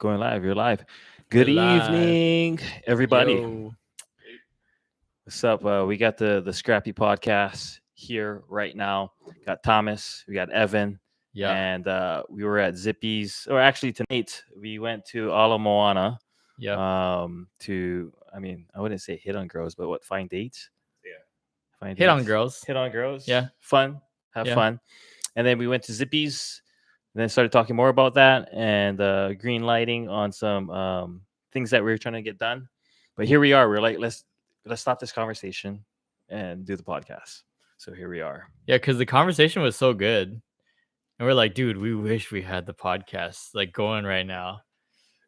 going live. You're live. We're Good live. evening, everybody. Yo. What's up? We got the Scrappy podcast here right now. Got Thomas. We got Evan. Yeah. And we were at Zippy's, or actually tonight we went to Ala Moana. Yep. I wouldn't say hit on girls, but what, find dates? Yeah. Find Hit on dates. girls. Hit on girls. Yeah. Fun. Have Yeah. fun. And then we went to Zippy's. And then started talking more about that and green lighting on some things that we were trying to get done. But here we are. We're like, let's stop this conversation and do the podcast. So here we are. Yeah, because the conversation was so good. And we're like, dude, we wish we had the podcast like going right now.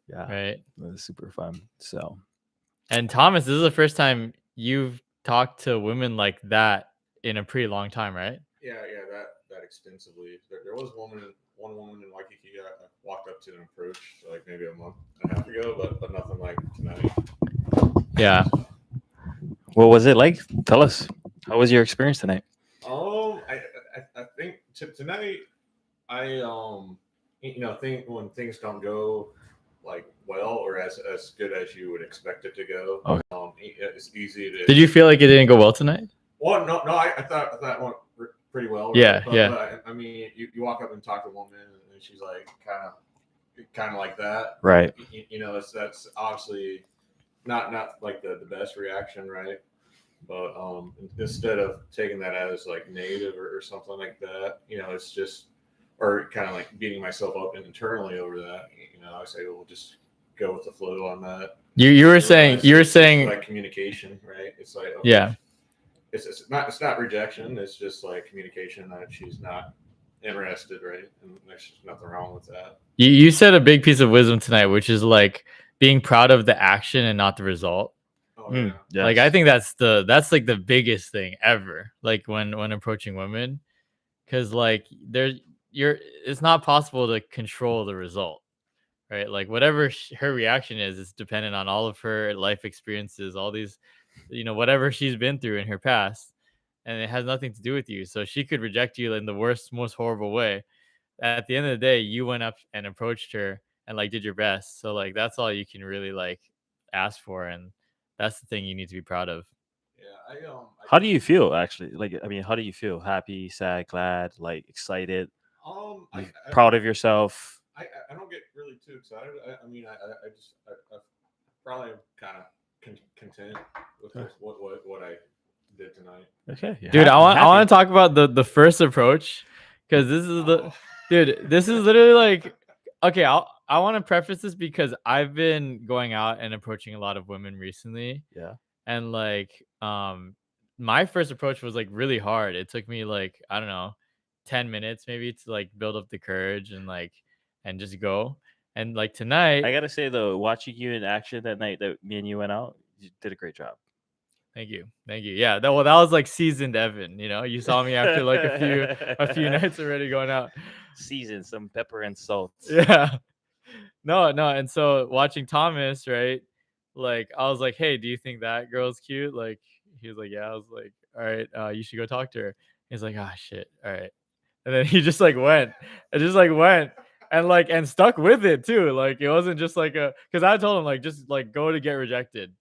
Yeah. Right. It was super fun. So. And Thomas, this is the first time you've talked to women like that in a pretty long time, right? Yeah, that extensively. There was one woman in Waikiki I walked up to and approached like maybe a month and a half ago, but nothing like tonight. Yeah. What was it like? Tell us. How was your experience tonight? I think tonight I think when things don't go like well or as good as you would expect it to go. Okay. It's easy to. Did you feel like it didn't go well tonight? Well, no, I thought it went pretty well. Right? Yeah, yeah. But, I mean, you walk up and talk to a woman, and she's like kind of like that, right? That's obviously not like the best reaction, right? But instead of taking that as like negative or something like that, it's just or kind of like beating myself up internally over that. I say we'll just go with the flow on that. You were saying like communication, right? It's like okay, yeah. It's not rejection. It's just like communication that she's not interested, right? And there's just nothing wrong with that. You said a big piece of wisdom tonight, which is like being proud of the action and not the result. Oh, yeah. Yes. Like I think that's like the biggest thing ever. Like when approaching women, because like it's not possible to control the result, right? Like whatever her reaction is dependent on all of her life experiences, all these. Whatever she's been through in her past, and it has nothing to do with you. So she could reject you in the worst, most horrible way. At the end of the day, you went up and approached her and like did your best. So like that's all you can really like ask for, and that's the thing you need to be proud of. Yeah, How do you feel actually? Like, I mean, how do you feel? Happy, sad, glad, like excited? Proud of yourself? I don't get really too excited. I probably am kind of content with what I did tonight. Okay, dude, I want to talk about the first approach because this is literally like okay. I want to preface this because I've been going out and approaching a lot of women recently. Yeah, and like my first approach was like really hard. It took me like I don't know 10 minutes maybe to like build up the courage and just go. And like tonight, I gotta say though, watching you in action that night that me and you went out, you did a great job. Thank you. Yeah, that was like seasoned Evan. You saw me after like a few nights already going out. Seasoned, some pepper and salt. Yeah. No. And so watching Thomas, right? Like I was like, hey, do you think that girl's cute? Like he was like, yeah. I was like, all right, you should go talk to her. He's like, ah, shit, all right. And then he just like went. It just like went. And stuck with it too. Like it wasn't just like because I told him like just like go to get rejected,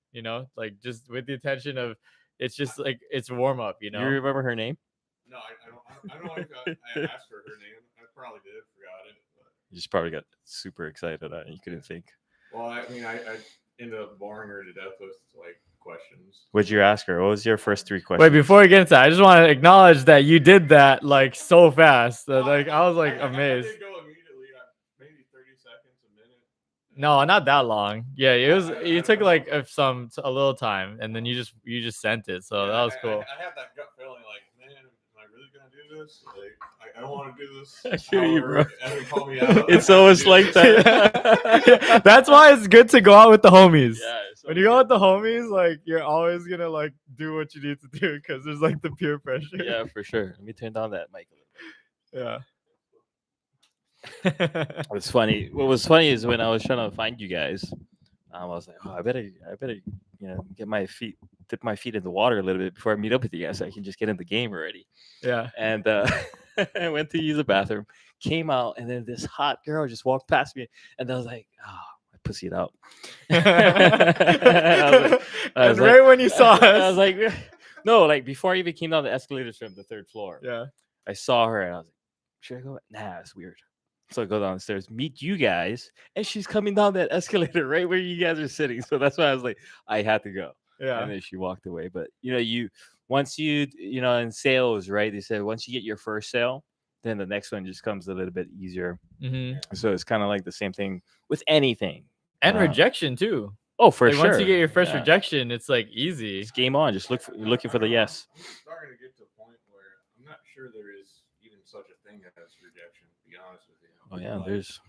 like just with the intention of it's just like it's warm up, You remember her name? No, I don't know if I asked her name. I probably did, forgot it. But. You just probably got super excited and you couldn't think. Well, I mean, I ended up boring her to death with like questions. What'd you ask her? What was your first 3 questions? Wait, before we get into that, I just want to acknowledge that you did that like so fast. Like I was like amazed. I did go immediately, maybe 30 seconds, a minute. No, not that long. Yeah, it was. You took like a little time, and then you just sent it. So that was cool. I had that gut feeling, like, man, am I really gonna do this? Like, I don't want to do this. I hear you, bro. Evan called me out. It's always like that. That's why it's good to go out with the homies. Yeah, when you go with the homies, like you're always gonna like do what you need to do because there's like the peer pressure. Yeah, for sure. Let me turn down that mic a little bit. Yeah. It's funny. What was funny is when I was trying to find you guys, I was like, oh, I better, dip my feet in the water a little bit before I meet up with you guys, so I can just get in the game already. Yeah. And I went to use the bathroom, came out, and then this hot girl just walked past me, and I was like, oh pussied out. And right when you saw I was us, like, no, like before I even came down the escalators from the 3rd floor, yeah, I saw her and I was like, should I go? Nah, it's weird. So I go downstairs, meet you guys, and she's coming down that escalator right where you guys are sitting. So that's why I was like, I had to go. yeah, And then she walked away. But once in sales, right? They said once you get your first sale, then the next one just comes a little bit easier. mm-hmm. So it's kind of like the same thing with anything. And rejection too. Oh, for Like sure. once you get your first Yeah. rejection, it's like easy. It's game on. Just looking for the yes. I'm starting to get to a point where I'm not sure there is even such a thing as rejection. To be honest with you. Oh yeah, there's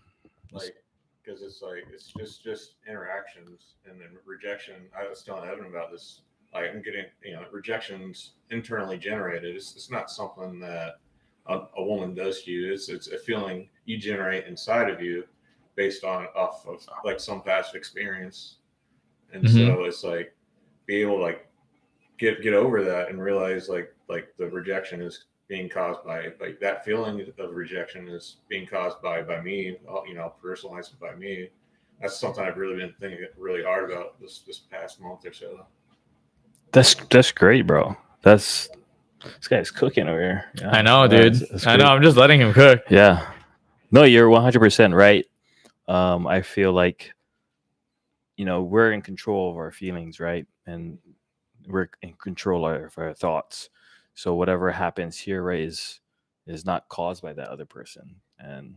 because it's just interactions, and then rejection. I was telling Evan about this. Like I'm getting rejections internally generated. It's not something that a woman does to you. It's a feeling you generate inside of you based off of like some past experience. And so it's like be able to like get over that and realize like the rejection is being caused by like that feeling of rejection is being caused by me, personalized by me. That's something I've really been thinking really hard about this past month or so. That's great, bro. This guy's cooking over here. Yeah. I know, dude. That's I know. great. I'm just letting him cook. Yeah. No, you're 100% right. I feel like we're in control of our feelings, right? And we're in control of our thoughts. So whatever happens here, right, is not caused by that other person, and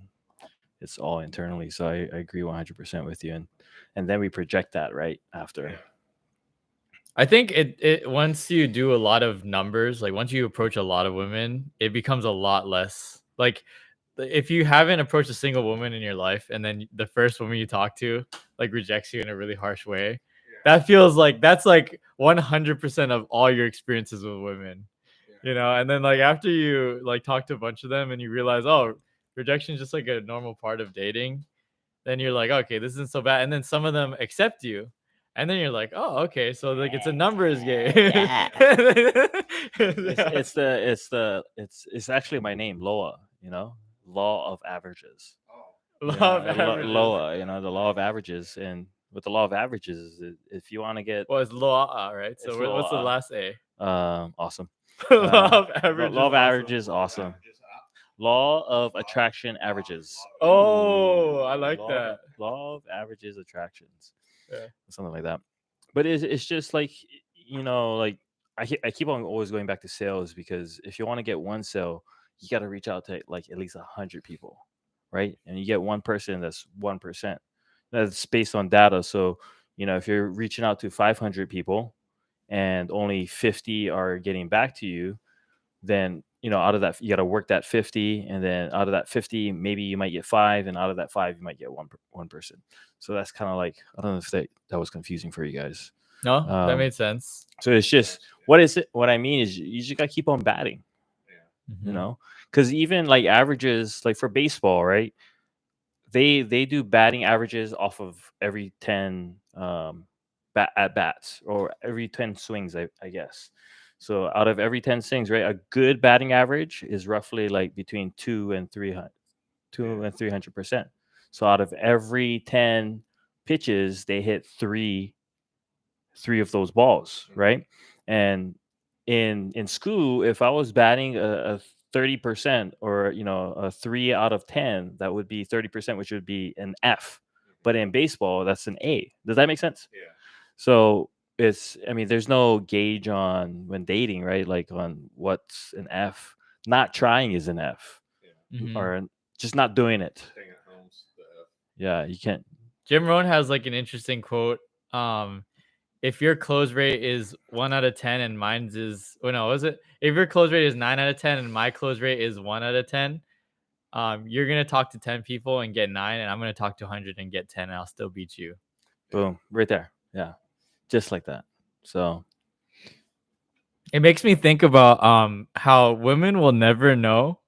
it's all internally. So I agree 100% with you, and then we project that right after. I think it once you do a lot of numbers, like once you approach a lot of women, it becomes a lot less. Like if you haven't approached a single woman in your life and then the first woman you talk to like rejects you in a really harsh way, that feels like that's like 100% of all your experiences with women. And then like after you like talk to a bunch of them and you realize, oh, rejection is just like a normal part of dating, then you're like, okay, this isn't so bad. And then some of them accept you. And then you're like, oh, okay, so like it's a numbers game. It's actually my name, Loa'a. Law of averages. Law of averages. Loa'a. The law of averages, and with the law of averages, if you want to get, well, it's Loa'a, right? So what's the Loa'a. last A? Awesome. Law of averages. Law of averages, awesome. Law of attraction averages. Oh, I like that. Law of averages attractions. Yeah. Something like that. But it's just like, like I keep on always going back to sales, because if you want to get one sale, you got to reach out to like at least 100 people, right? And you get one person, that's 1%. That's based on data. So, if you're reaching out to 500 people and only 50 are getting back to you, then out of that you got to work that 50, and then out of that 50 maybe you might get 5, and out of that 5 you might get one person. So that's kind of like, I don't know if that was confusing for you guys. No, that made sense. So it's just what I mean is you just got to keep on batting. Because even like averages, like for baseball, right, they do batting averages off of every 10 at bats, or every 10 swings, I guess. So out of every 10 swings, right, a good batting average is roughly like between 2 and 300%. So out of every 10 pitches, they hit three of those balls, right? And in school, if I was batting a 30%, or a 3 out of 10, that would be 30%, which would be an F. But in baseball, that's an A. Does that make sense? Yeah. So there's no gauge on when dating, right? Like on what's an F. Not trying is an F. Mhm. Or just not doing it. Staying at home's the F. Yeah, you can't. Jim Rohn has like an interesting quote. If your close rate is 1 out of 10 and mine's is, if your close rate is 9 out of 10 and my close rate is 1 out of 10, you're gonna talk to 10 people and get 9, and I'm gonna talk to 100 and get 10, and I'll still beat you. Boom, right there. Yeah, just like that. So it makes me think about how women will never know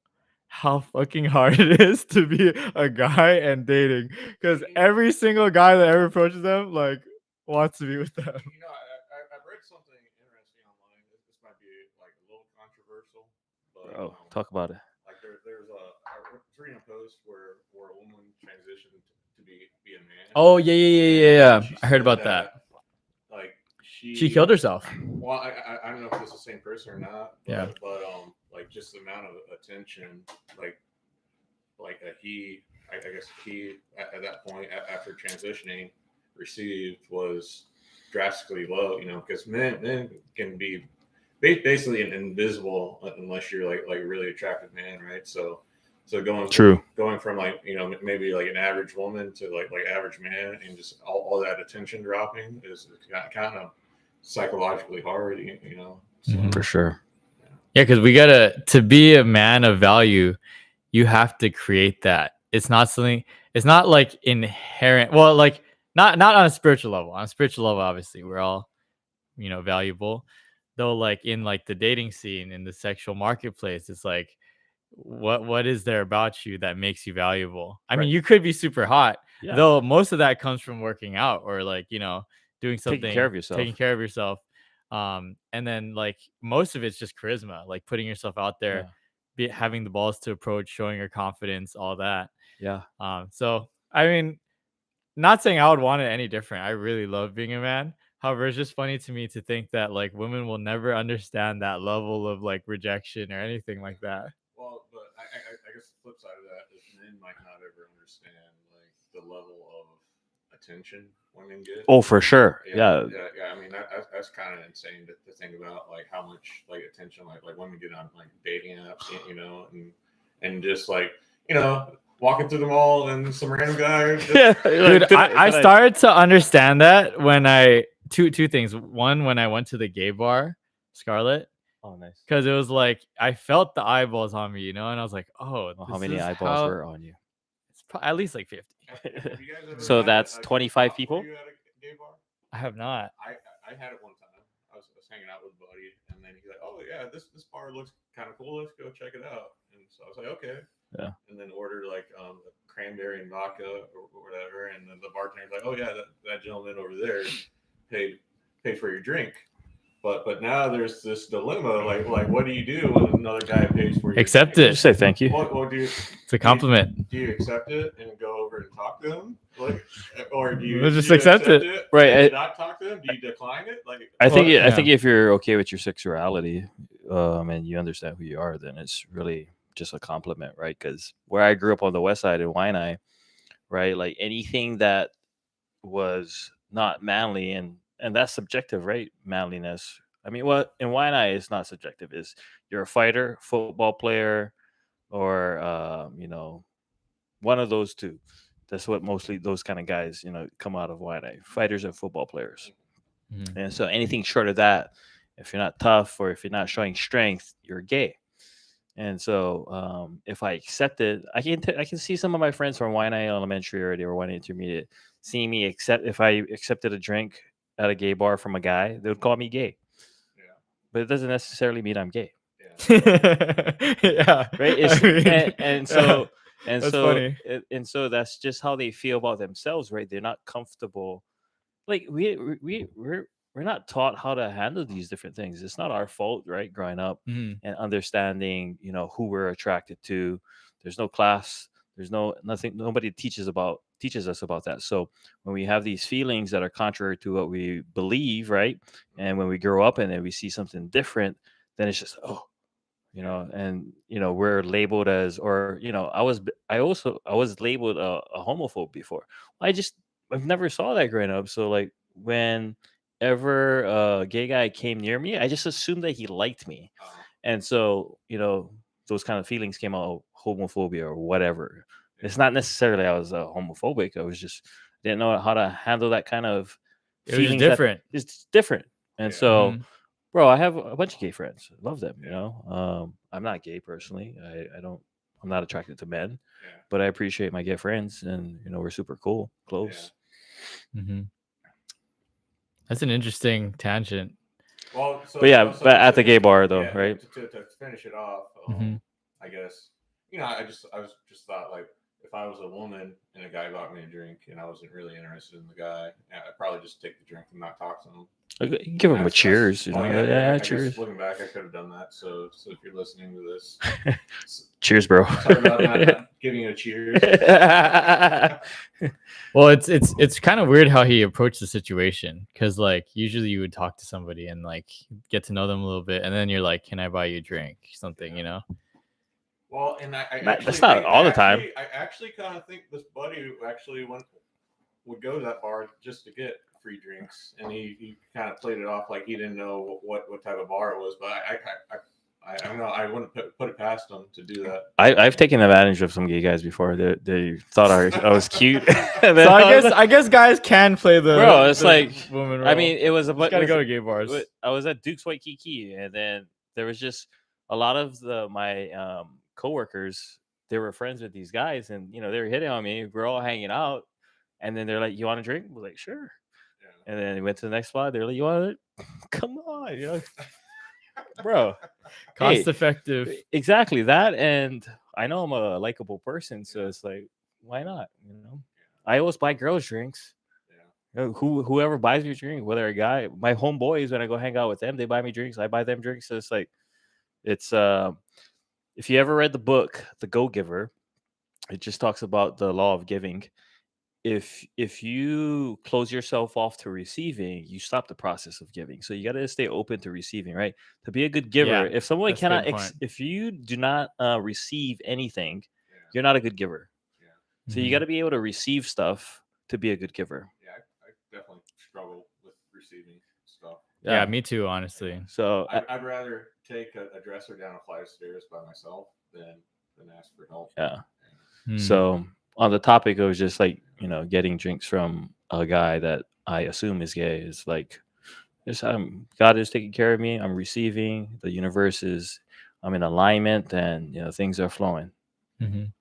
how fucking hard it is to be a guy and dating, because every single guy that ever approaches them like wants to be with them. I've read something interesting online. This might be like a little controversial, but talk about it. Like there's I was reading a post where a woman transitioned to be a man, Oh yeah. I heard said about that. Like She killed herself. Well, I don't know if it's the same person or not. But, Yeah. But like just the amount of attention, like I guess he at that point after transitioning received was drastically low. You know, because men can be basically invisible unless you're like a really attractive man, right? So going from like maybe like an average woman to like average man, and just all that attention dropping is kind of psychologically hard, you know. So, For sure. Yeah, because we gotta to be a man of value, you have to create that. It's not something. It's not like inherent. Well, like not on a spiritual level. On a spiritual level, obviously, we're all valuable. Though, like in like the dating scene in the sexual marketplace, it's like what is there about you that makes you valuable? I mean, Right. you could be super hot, Yeah. though most of that comes from working out or like doing something, Taking care of yourself. taking care of yourself. And then like most of it's just charisma, like putting yourself out there, having the balls to approach, showing your confidence, all that. Yeah. So I mean, not saying I would want it any different. I really love being a man. However, it's just funny to me to think that like women will never understand that level of like rejection or anything like that. Well, but I guess the flip side of that is men might not ever understand like the level of attention women get. Oh, for sure. Yeah. I mean, that's kind of insane to think about, like how much like attention like women get on like dating apps, and just like walking through the mall and some random guy. Dude, I started to understand that when two things. One, when I went to the gay bar, Scarlet. Oh, nice. Because it was like I felt the eyeballs on me, and I was like, "Oh, how many eyeballs were on you?" It's at least like 50. So that's 25 people. You at a gay bar? I have not. I had it one time. I was hanging out with a buddy, and then he's like, "Oh yeah, this bar looks kind of cool. Let's go check it out." And so I was like, "Okay." Yeah. And then ordered like cranberry and vodka or whatever, and then the bartender's like, "Oh yeah, that gentleman over there paid for your drink." But now there's this dilemma, like what do you do when another guy pays for you? Accept it. Just say thank you. What do you? It's a compliment. Do you accept it and go over and talk to them, or do you just accept it? Right. And not talk to them? Do you decline it? I think if you're okay with your sexuality, and you understand who you are, then it's really just a compliment, right? Because where I grew up on the west side in Waianae, right, like anything that was not manly, and that's subjective, right? Manliness. I mean, what in Waianae is not subjective. Is you're a fighter, football player, or one of those two. That's what mostly those kind of guys, come out of Waianae, fighters and football players. Mhm. And so anything short of that, if you're not tough or if you're not showing strength, you're gay. And so if I accept it, I can see some of my friends from Waianae Elementary or they were Waianae Intermediate seeing me if I accepted a drink at a gay bar from a guy, they would call me gay. Yeah. But it doesn't necessarily mean I'm gay. Yeah. Right. So that's funny. And so that's just how they feel about themselves, right? They're not comfortable. Like we're not taught how to handle these different things. It's not our fault, right? Growing up Mhm. and understanding, who we're attracted to. There's no class. There's nothing. Nobody teaches us about that. So when we have these feelings that are contrary to what we believe, right? And when we grow up and then we see something different, then it's just and we're labeled as, or I was labeled a homophobe before. I've never saw that growing up. So like whenever a gay guy came near me, I just assumed that he liked me. And so those kind of feelings came out, homophobia or whatever. It's not necessarily I was homophobic. I was just didn't know how to handle that kind of It was feelings. different. It's different. And so Mhm. bro, I have a bunch of gay friends. I love them, I'm not gay personally. I'm not attracted to men, but I appreciate my gay friends, and we're super cool, close. Mhm. That's an interesting tangent. Well, but at the gay bar though, right? To finish it off, Mhm. I guess I was just thought, like, if I was a woman and a guy bought me a drink and I wasn't really interested in the guy, I'd probably just take the drink and not talk to him. Give him a cheers, I cheers. guess looking back, I could have done that. So if you're listening to this, cheers, bro. sorry about not giving you a cheers. Well, it's kind of weird how he approached the situation, because like usually you would talk to somebody and like get to know them a little bit, and then you're like, "Can I buy you a drink?" Something, you know. Well, and I That's actually not think, all the time. I actually kind of think this buddy actually would go to that bar just to get free drinks, and he kind of played it off like he didn't know what type of bar it was. But I don't know. I wouldn't put it past him to do that. I've taken advantage of some gay guys before. They thought I was cute. And then So I was like, I guess guys can play the bro, it's the like, woman role. I mean, it was a Just gotta go to gay bars. I was at Duke's White Kiki, and then there was just a lot of my coworkers. They were friends with these guys, and they were hitting on me. We're all hanging out, and then they're like, "You want a drink?" We're like, "Sure." Yeah. And then we went to the next spot. They're like, "You want it?" Come on, bro. Cost Hey, effective. exactly that, and I know I'm a likable person, so it's like, why not? I always buy girls drinks. Whoever buys me a drink, whether a guy, my homeboys, when I go hang out with them, they buy me drinks. I buy them drinks. So it's like, it's if you ever read the book The Go Giver, it just talks about the law of giving. If you close yourself off to receiving, you stop the process of giving. So you got to stay open to receiving, right? To be a good giver, Yeah, if someone that's a good cannot, point. if you do not receive anything, you're not a good giver. So you got to be able to receive stuff to be a good giver. Yeah, I definitely struggle with receiving stuff. Yeah, me too, honestly. So I'd rather take a dresser down a flight of stairs by myself than ask for help. yeah. Hmm. So on the topic of just like getting drinks from a guy that I assume is gay is like, God is taking care of me. I'm receiving. The universe is. I'm in alignment, and things are flowing. Mhm.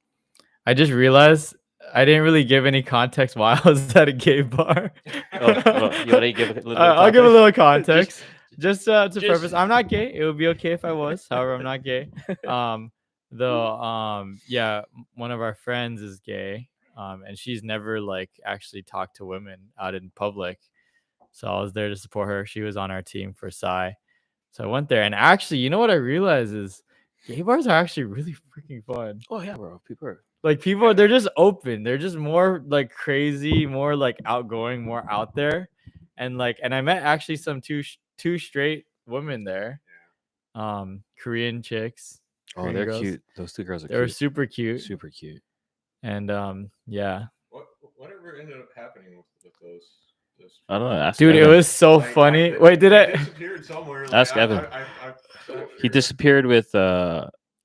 I just realized I didn't really give any context why I was at a gay bar. You want to give a little bit of I'll give a context? little context. Just to just- preface, I'm not gay. It would be okay if I was. However, I'm not gay. Yeah, one of our friends is gay. And she's never like actually talked to women out in public. So I was there to support her. She was on our team for Psy. So I went there, and actually, you know what I realized is gay bars are actually really freaking fun. Oh yeah, bro. They're just open. They're just more like crazy, more like outgoing, more out there. And I met actually some two straight women there. Korean chicks. Oh, Korean they're girls. cute. Those two girls are They were cute. super cute. Super cute. And yeah. Whatever ended up happening with those I don't know. Ask Dude, Evan. it was so funny. Wait, did they I disappeared somewhere? Ask Evan. He disappeared with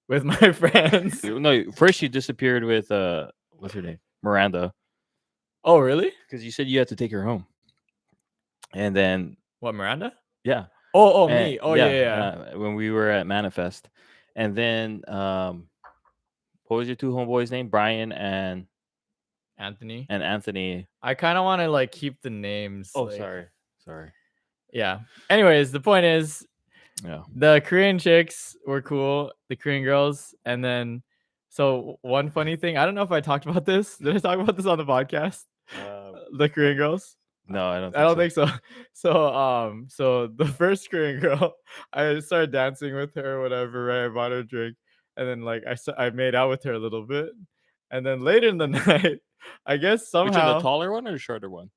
with my friends? No, first you disappeared with what's her name? Miranda. Oh, really? Because you said you had to take her home. And then What, Miranda? yeah. Oh, And, me. Oh, yeah. when we were at Manifest. And then what was your two homeboys' name? Brian and Anthony. I kind of want to like keep the names. Oh, like, sorry. Yeah. Anyways, the point is, Yeah. the Korean chicks were cool, the Korean girls. And then, so one funny thing, I don't know if I talked about this. Did I talk about this on the podcast? The Korean girls? No, I don't. I don't think so. So the first Korean girl, I started dancing with her, whatever. Right, I bought her a drink, and then I made out with her a little bit, and then later in the night, I guess somehow Which one, the taller one or the shorter one?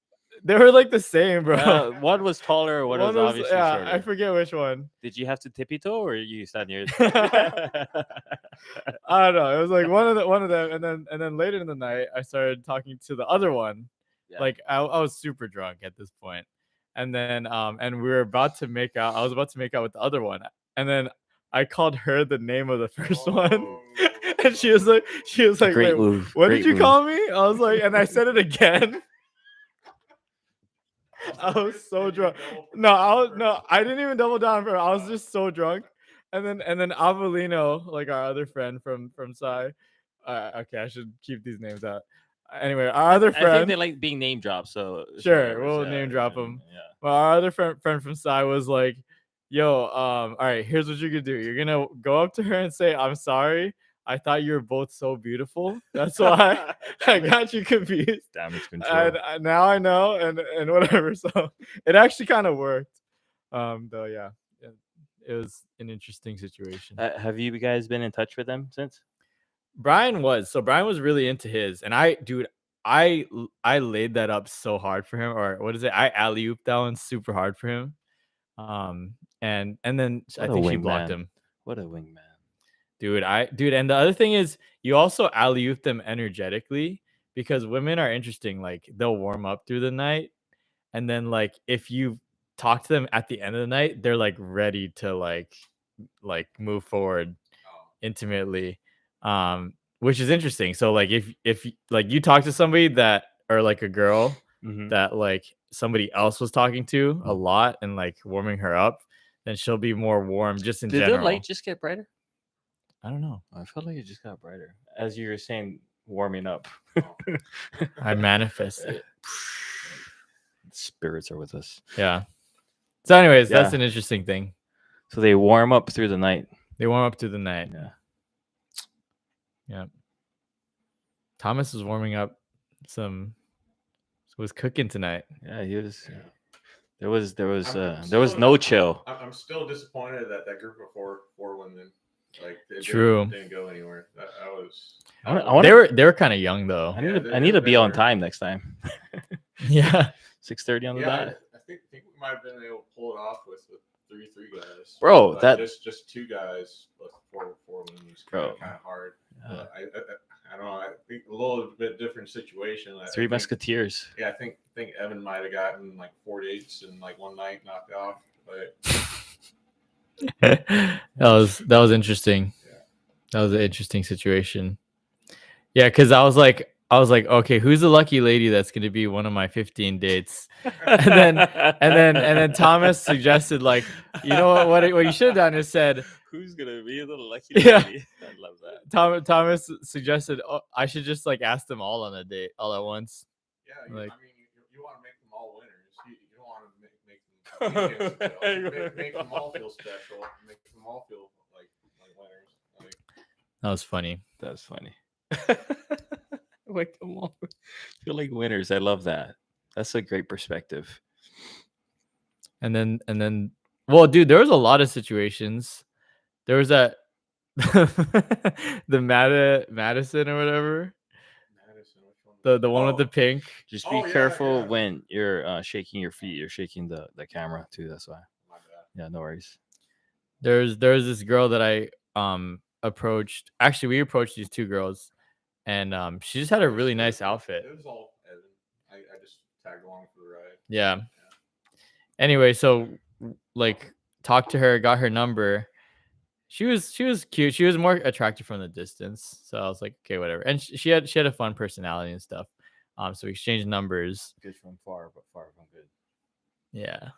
They were like the same, bro. One was taller, one was obviously shorter. I forget which one. Did you have to tippy toe or you stand near? I don't know. It was like one of them, and then later in the night, I started talking to the other one. Yeah. Like I was super drunk at this point, and then and we were about to make out. I was about to make out with the other one, and then I called her the name of the first one, and she was like, Great "Wait, move. what Great did you move. call me?" I was like, and I said it again. I was so drunk. No, I didn't even double down for her. I was just so drunk. And then Avelino, like our other friend from Psy. Okay, I should keep these names out. Anyway, our other friend. I think they like being name dropped, so sure, we'll name drop them. Yeah. Well, our other friend from Psy was like, "Yo, all right, here's what you're gonna do. You're gonna go up to her and say, I'm sorry. I thought you were both so beautiful. That's why I got you confused. Damage control. And now I know, and whatever. So it actually kind of worked. Though, yeah, it was an interesting situation. Have you guys been in touch with them since? Brian was really into his, and I laid that up so hard for him, or what is it? I alley-ooped that one super hard for him. And then I What a think she blocked wingman. him. What a wingman. Dude, and the other thing is you also alley-oop them energetically because women are interesting. Like they'll warm up through the night, and then like if you talk to them at the end of the night, they're like ready to like move forward Oh, intimately, which is interesting. So like if like you talk to somebody that, or like a girl Mhm. that like somebody else was talking to a lot and like warming her up, then she'll be more warm just in Did the general. light just get brighter? I don't know. I felt like it just got brighter as you were saying, warming up. I manifest it. Spirits are with us. Yeah. So anyways, that's Yeah. an interesting thing. So they warm up through the night. They warm up through the night. Yeah. Yeah. Thomas was warming up was cooking tonight. Yeah, he was. There was I'm no chill. I'm still disappointed that that group of four women, like, they True. didn't go anywhere. I was. I wanna- They were kind of young though. I Yeah, need to be on were- time next time. Yeah. 6:30 on the Yeah, dot. I think we might have been able to pull it off with three guys. Bro, But that- just two guys with four women was Bro. kind of hard. Yeah. I don't know. I think a little bit different situation. Three I think, Musketeers. yeah, I think Evan might have gotten like 4 dates in like one night knocked off. But that was interesting. Yeah. That was an interesting situation. Yeah, because I was like, okay, who's the lucky lady that's gonna be one of my 15 dates? And then Thomas suggested, like, you know what you should have done is said, Who's gonna be the lucky Yeah. lady? I love that. Thomas suggested, oh, I should just like ask them all on a date all at once. yeah, Like- I mean, you want to make them all winners. You don't want to make them all feel special. Make them all feel like winners. Like, That was funny. That's funny. Like, come on. Feel like winners. I love that. That's a great perspective. And then, well, dude, there was a lot of situations. There was that the Madison or whatever, Madison, which one? the one with the pink. Just be Oh, yeah, careful yeah. when you're shaking your feet. You're shaking the camera too. That's why. My bad. Yeah, no worries. There's this girl that I approached. Actually, we approached these two girls, and she just had a really nice outfit. It was all Evan. I just tagged along for the ride. Yeah. Anyway, so like talked to her, got her number. She was cute. She was more attractive from the distance. So I was like, okay, whatever. And she had a fun personality and stuff. So we exchanged numbers. Good from far, but far from good. Yeah,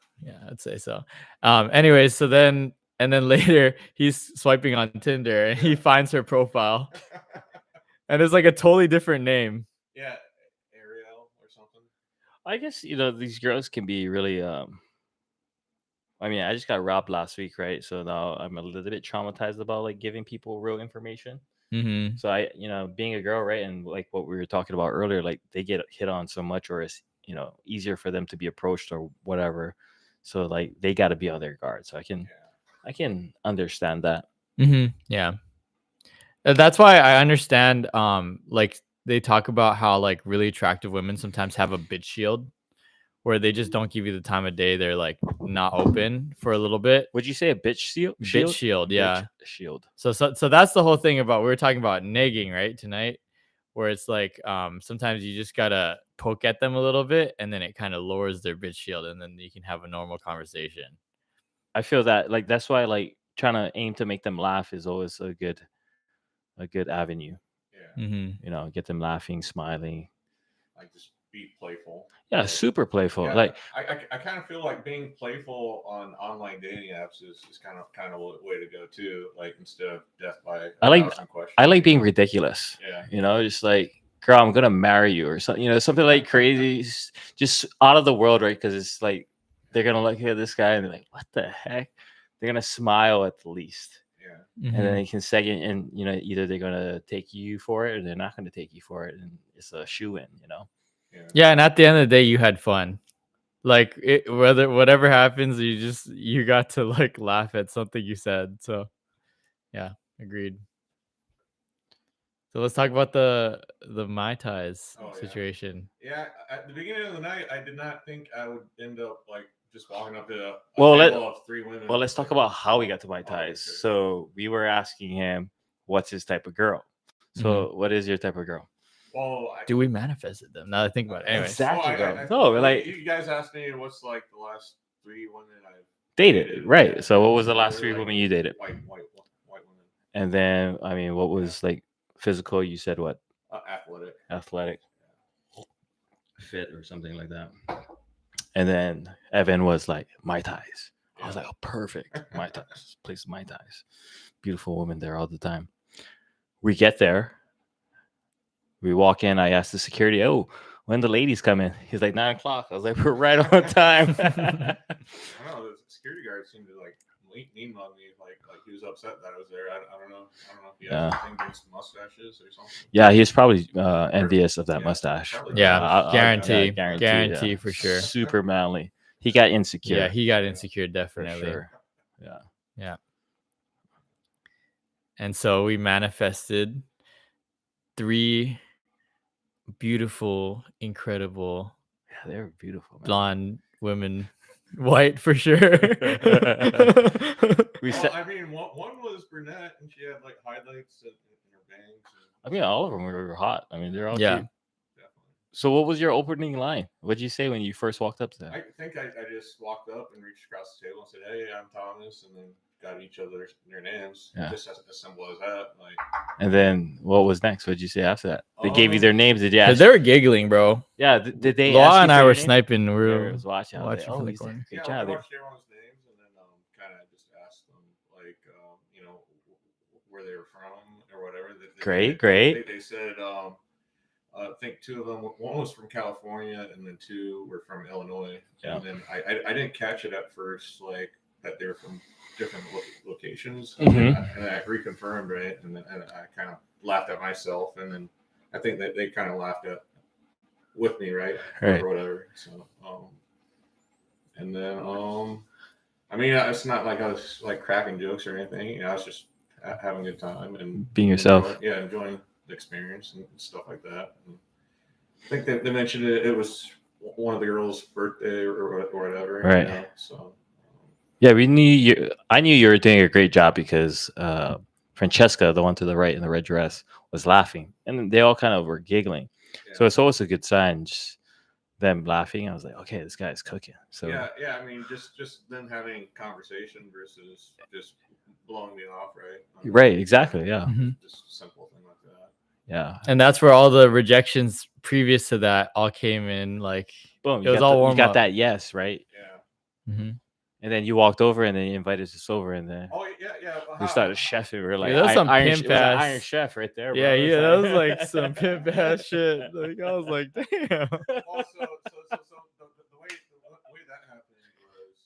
I'd say so. Anyway, so then later he's swiping on Tinder and he finds her profile. And it's like a totally different name. Yeah, Ariel or something. I guess these girls can be really. I mean, I just got robbed last week, right? So now I'm a little bit traumatized about like giving people real information. Mm-hmm. So I, being a girl, right, and like what we were talking about earlier, like they get hit on so much, or it's easier for them to be approached or whatever. So like they got to be on their guard. So I can understand that. Mm-hmm. Yeah. That's why I understand. Like they talk about how like really attractive women sometimes have a bitch shield, where they just don't give you the time of day. They're like not open for a little bit. Would you say a bitch shield? Bitch shield, yeah. Bitch shield. So that's the whole thing about we were talking about negging, right, tonight, where it's like sometimes you just gotta poke at them a little bit, and then it kind of lowers their bitch shield, and then you can have a normal conversation. I feel that like that's why like trying to aim to make them laugh is always a good avenue. Yeah. Mm-hmm. Get them laughing, smiling. Like just be playful. Yeah, Like, super playful. yeah, Like I kind of feel like being playful on online dating apps is kind of a way to go too. Like instead of death by I like- 1,000 questions. I like being ridiculous. Yeah. Just like, girl, I'm gonna marry you or something. Something like crazy, just out of the world, right? Because it's like they're gonna look at this guy and they're like, what the heck? They're gonna smile at the least. Yeah. Mm-hmm. And then they can second, and either they're gonna take you for it or they're not gonna take you for it, and it's a shoe in. Yeah, and at the end of the day, you had fun. Like whatever happens, you got to like laugh at something you said. So, yeah, agreed. So let's talk about the Mai Tais Oh, yeah. situation. Yeah, at the beginning of the night, I did not think I would end up like just walking up to a Well, table of 3 women. Well, let's talk like, about how we got to Mai okay. Tais. So we were asking him what's his type of girl. So what is your type of girl? Well, Do we manifested them? Now that I think about it. Anyways. Exactly, bro. No, No, like you guys asked me what's like the last 3 women I've dated, right? Yeah, So what was the they last were, 3 like, women you dated? White women. And then, I mean, what was like physical? You said what? Athletic. Fit or something like that. And then Evan was like, Mai Tais. I was like, oh, perfect. Mai Tais. Place Mai Tais. Beautiful woman there all the time. We get there. We walk in. I asked the security, oh, when the ladies come in? He's like, 9 o'clock. I was like, we're right on time. I don't know. The security guard seemed to like lean on me, like he was upset that I was there. I don't know if he has anything against mustaches or something. Yeah, he's probably envious of that mustache. Yeah, guarantee yeah. for sure. Super manly. He got insecure. Yeah, he got insecure definitely. For sure. Yeah. And so we manifested 3 beautiful, incredible, yeah, they were beautiful, man. blonde women, white for sure. I mean, one was brunette and she had like highlights in her bangs. I mean, all of them were hot. I mean, they're all Yeah. cute. So what was your opening line? What did you say when you first walked up to them? I think I just walked up and reached across the table and said, "Hey, I'm Thomas," and then got each other their names. Yeah. Just as simple as that. Like. And then what was next? What did you say after that? They gave you their names. Did you ask? They were giggling, bro. Yeah. Did they? Loa'a and I were name? sniping. We Yeah, were I was watching. I was watching like, from the he's corner. good Yeah, job. I watched everyone's names and then kind of just asked them like where they were from or whatever. Great. They said I think 2 of them. One was from California, and then 2 were from Illinois. Yeah. And then I didn't catch it at first, like that they were from different locations, Mhm. and I reconfirmed, right? And I kind of laughed at myself, and then I think that they kind of laughed at with me, right? Right. Or whatever. So, and then I mean, it's not like I was like cracking jokes or anything. I was just having a good time and being yourself. Enjoying the experience and stuff like that. And I think they mentioned it was one of the girls' birthday or whatever. Right. So. Yeah, we knew you. I knew you were doing a great job because Francesca, the one to the right in the red dress, was laughing, and they all kind of were giggling. Yeah. So it's always a good sign. Just them laughing. I was like, okay, this guy's cooking. So yeah. I mean, just them having conversation versus just blowing me off, right? Right. Exactly. Yeah. Just a simple thing like that. Yeah. And that's where all the rejections previous to that all came in. Like, boom. It was all warm You got up. that yes, right? Yeah. Mm-hmm. And then you walked over, and then you invited us over, and then we started chefing. We were like, that was some pimp ass Iron Chef right there. Bro. Yeah, that was like some pimp ass shit. Like, I was like, damn. Also, the way that happened was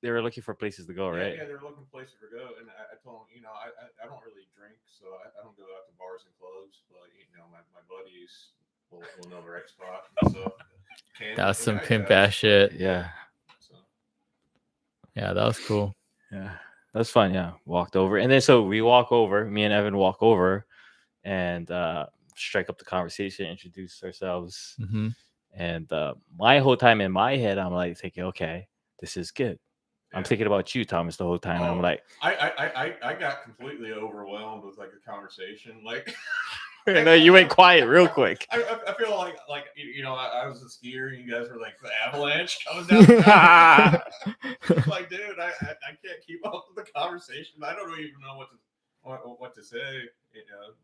they were looking for places to go, right? Yeah, they were looking for places to go, and I told them, I don't really drink, so I don't go out to bars and clubs, but my buddies will know the right spot. So that was some pimp ass shit. Yeah. Yeah, that was cool. Yeah, that was fun. Yeah, walked over, and then so we walk over. Me and Evan walk over, and strike up the conversation, introduce ourselves, and my whole time in my head, I'm like thinking, okay, this is good. I'm thinking about you, Thomas, the whole time. I'm like, I got completely overwhelmed with like the conversation, like. No, you went quiet real quick. I feel like I was a skier and you guys were like the avalanche coming down. Like, dude, I can't keep up with the conversation. I don't even know what to say,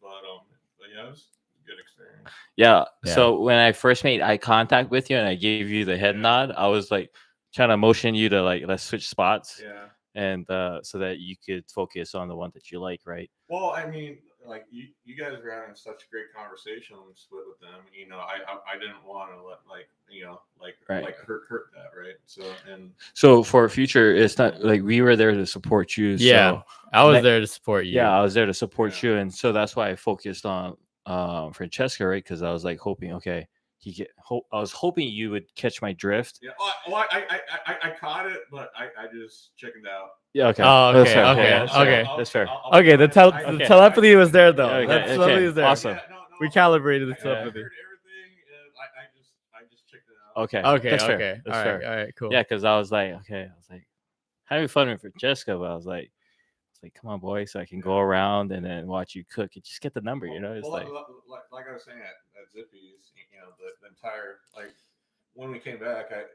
but yeah, it was a good experience. Yeah. So when I first made eye contact with you and I gave you the head nod, I was like trying to motion you to like let's switch spots. Yeah. And so that you could focus on the one that you like, right? Well, I mean, like you guys were having such a great conversation when we split with them. I didn't want to let hurt that, right? So for future, it's not like we were there to support you. Yeah, so I was there to support you. Yeah, I was there to support you, and so that's why I focused on Francesca, right? Because I was like hoping, okay, I was hoping you would catch my drift. Yeah. I caught it, but I just chickened out. Yeah. Okay. Oh, That's okay, fair. okay, Yeah, that's fair. okay. That's fair. Okay, the Okay. telepathy was there though. Okay, That okay, telepathy was there. awesome. We calibrated the I telepathy. heard everything, and I just checked it out. Okay. Okay, That's okay. fair. That's All fair. right, all right, cool. Yeah, because I was like, having fun with Francesca, but I was like, come on, boy, so I can go around and then watch you cook and just get the number, you know? It's Well, like, like I was saying at Zippy's, you know, the entire like when we came back, if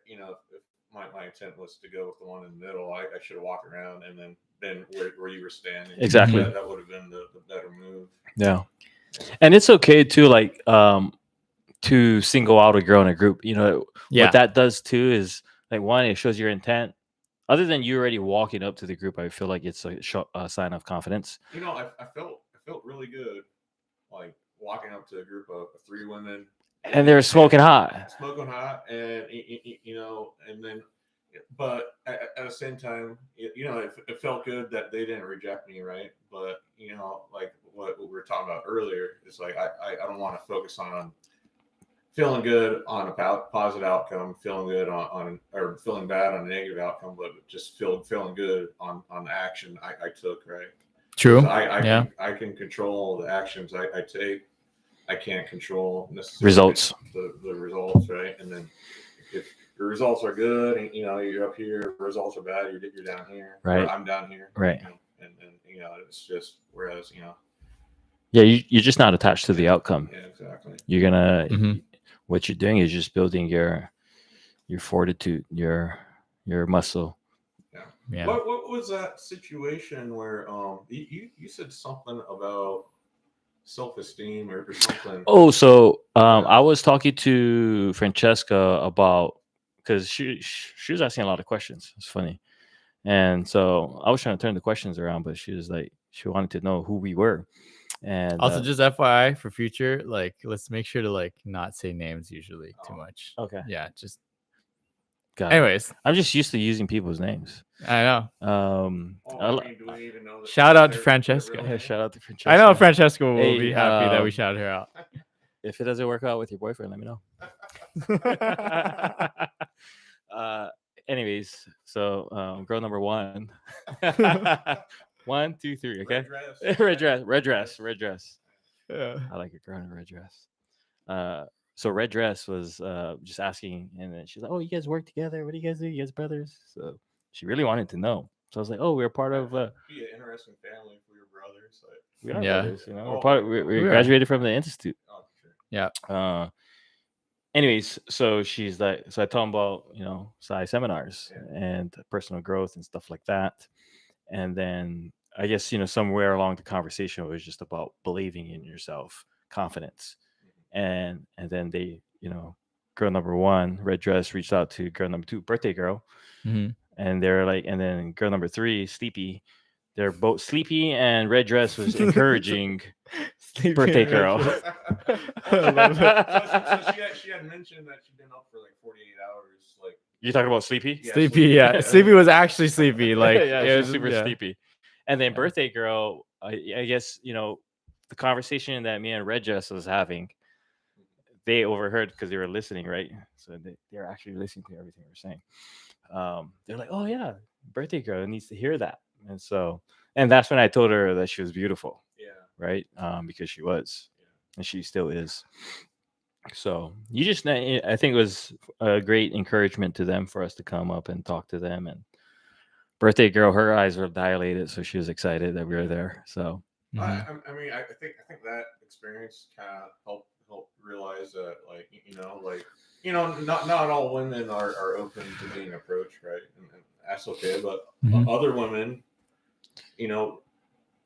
my intent was to go with the one in the middle, I should have walked around and then been where you were standing. Exactly. That would have been the better move. yeah. And it's okay too, like, to single out a girl in a group. You know, Yeah. what that does too is, like, one, it shows your intent. Other than you already walking up to the group, I feel like it's a sign of confidence. You know, I felt really good, like walking up to a group of 3 women, And they're smoking hot. and you know, and then, but at the same time, you know, it felt good that they didn't reject me, right? But you know, like what we were talking about earlier, it's like I don't want to focus on feeling good on a positive outcome, feeling good on or feeling bad on a negative outcome, but just feeling good on the action I took, right? True. So Yeah. I can control the actions I take. I can't control necessarily Results. the results, right? And then if the results are good, and you know you're up here, results are bad, you're down here, Right. Or I'm down here, Right. You know, and you know it's just whereas you know. Yeah, you're just not attached to the outcome. Yeah, exactly. You're gonna Mhm. what you're doing is just building your fortitude, your muscle. Yeah. What was that situation where you said something about self-esteem or something? Oh, so I was talking to Francesca about, because she was asking a lot of questions. It's funny, and so I was trying to turn the questions around, but she was like, she wanted to know who we were, and Also, just FYI for future, like, let's make sure to like not say names usually too much. okay, Yeah, just got it. anyways. I'm just used to using people's names. I know. I mean, do we even know that Shout out to their Francesca. real Yeah, name? shout out to Francesca. I know Francesca will Hey, be happy that we shouted her out. If it doesn't work out with your boyfriend, let me know. Anyways, so girl number 1. 1, 2, 3. Okay. Red dress. Yeah. I like a girl in a red dress. So red dress was just asking, and then she's like, "Oh, you guys work together? What do you guys do? You guys brothers?" So she really wanted to know. So I was like, "Oh, we're part of." Be an interesting family if we were brothers. Like, We are Yeah. brothers, you know. Oh, We're part. We we are. graduated from the institute. oh, sure. Yeah. Anyways, so she's like, so I told him about, Sai seminars Yeah. and personal growth and stuff like that. And then I guess, somewhere along the conversation, it was just about believing in yourself, confidence. And then they, girl number 1, red dress, reached out to girl number 2, birthday girl. Mhm. And they're like, and then girl number 3, sleepy. They're both sleepy, and red dress was encouraging birthday girl. So she had mentioned that she'd been up for like 48 hours. Like, You talking about sleepy? Yeah, Sleepy, yeah. Sleepy was actually sleepy. Like, yeah, it she was was super yeah. sleepy. And then Yeah. birthday girl, I guess, the conversation that me and red dress was having, they overheard because they were listening, right? So they're actually listening to everything we're saying. They're like, "Oh yeah, birthday girl needs to hear that." And that's when I told her that she was beautiful, yeah. right? Because she was, Yeah. and she still is. So I think it was a great encouragement to them for us to come up and talk to them. And birthday girl, her eyes were dilated, so she was excited that we were there. So Mhm. I mean, I think that experience kind of helped realize that, not all women are open to being approached, right? And that's okay, but Mhm. other women,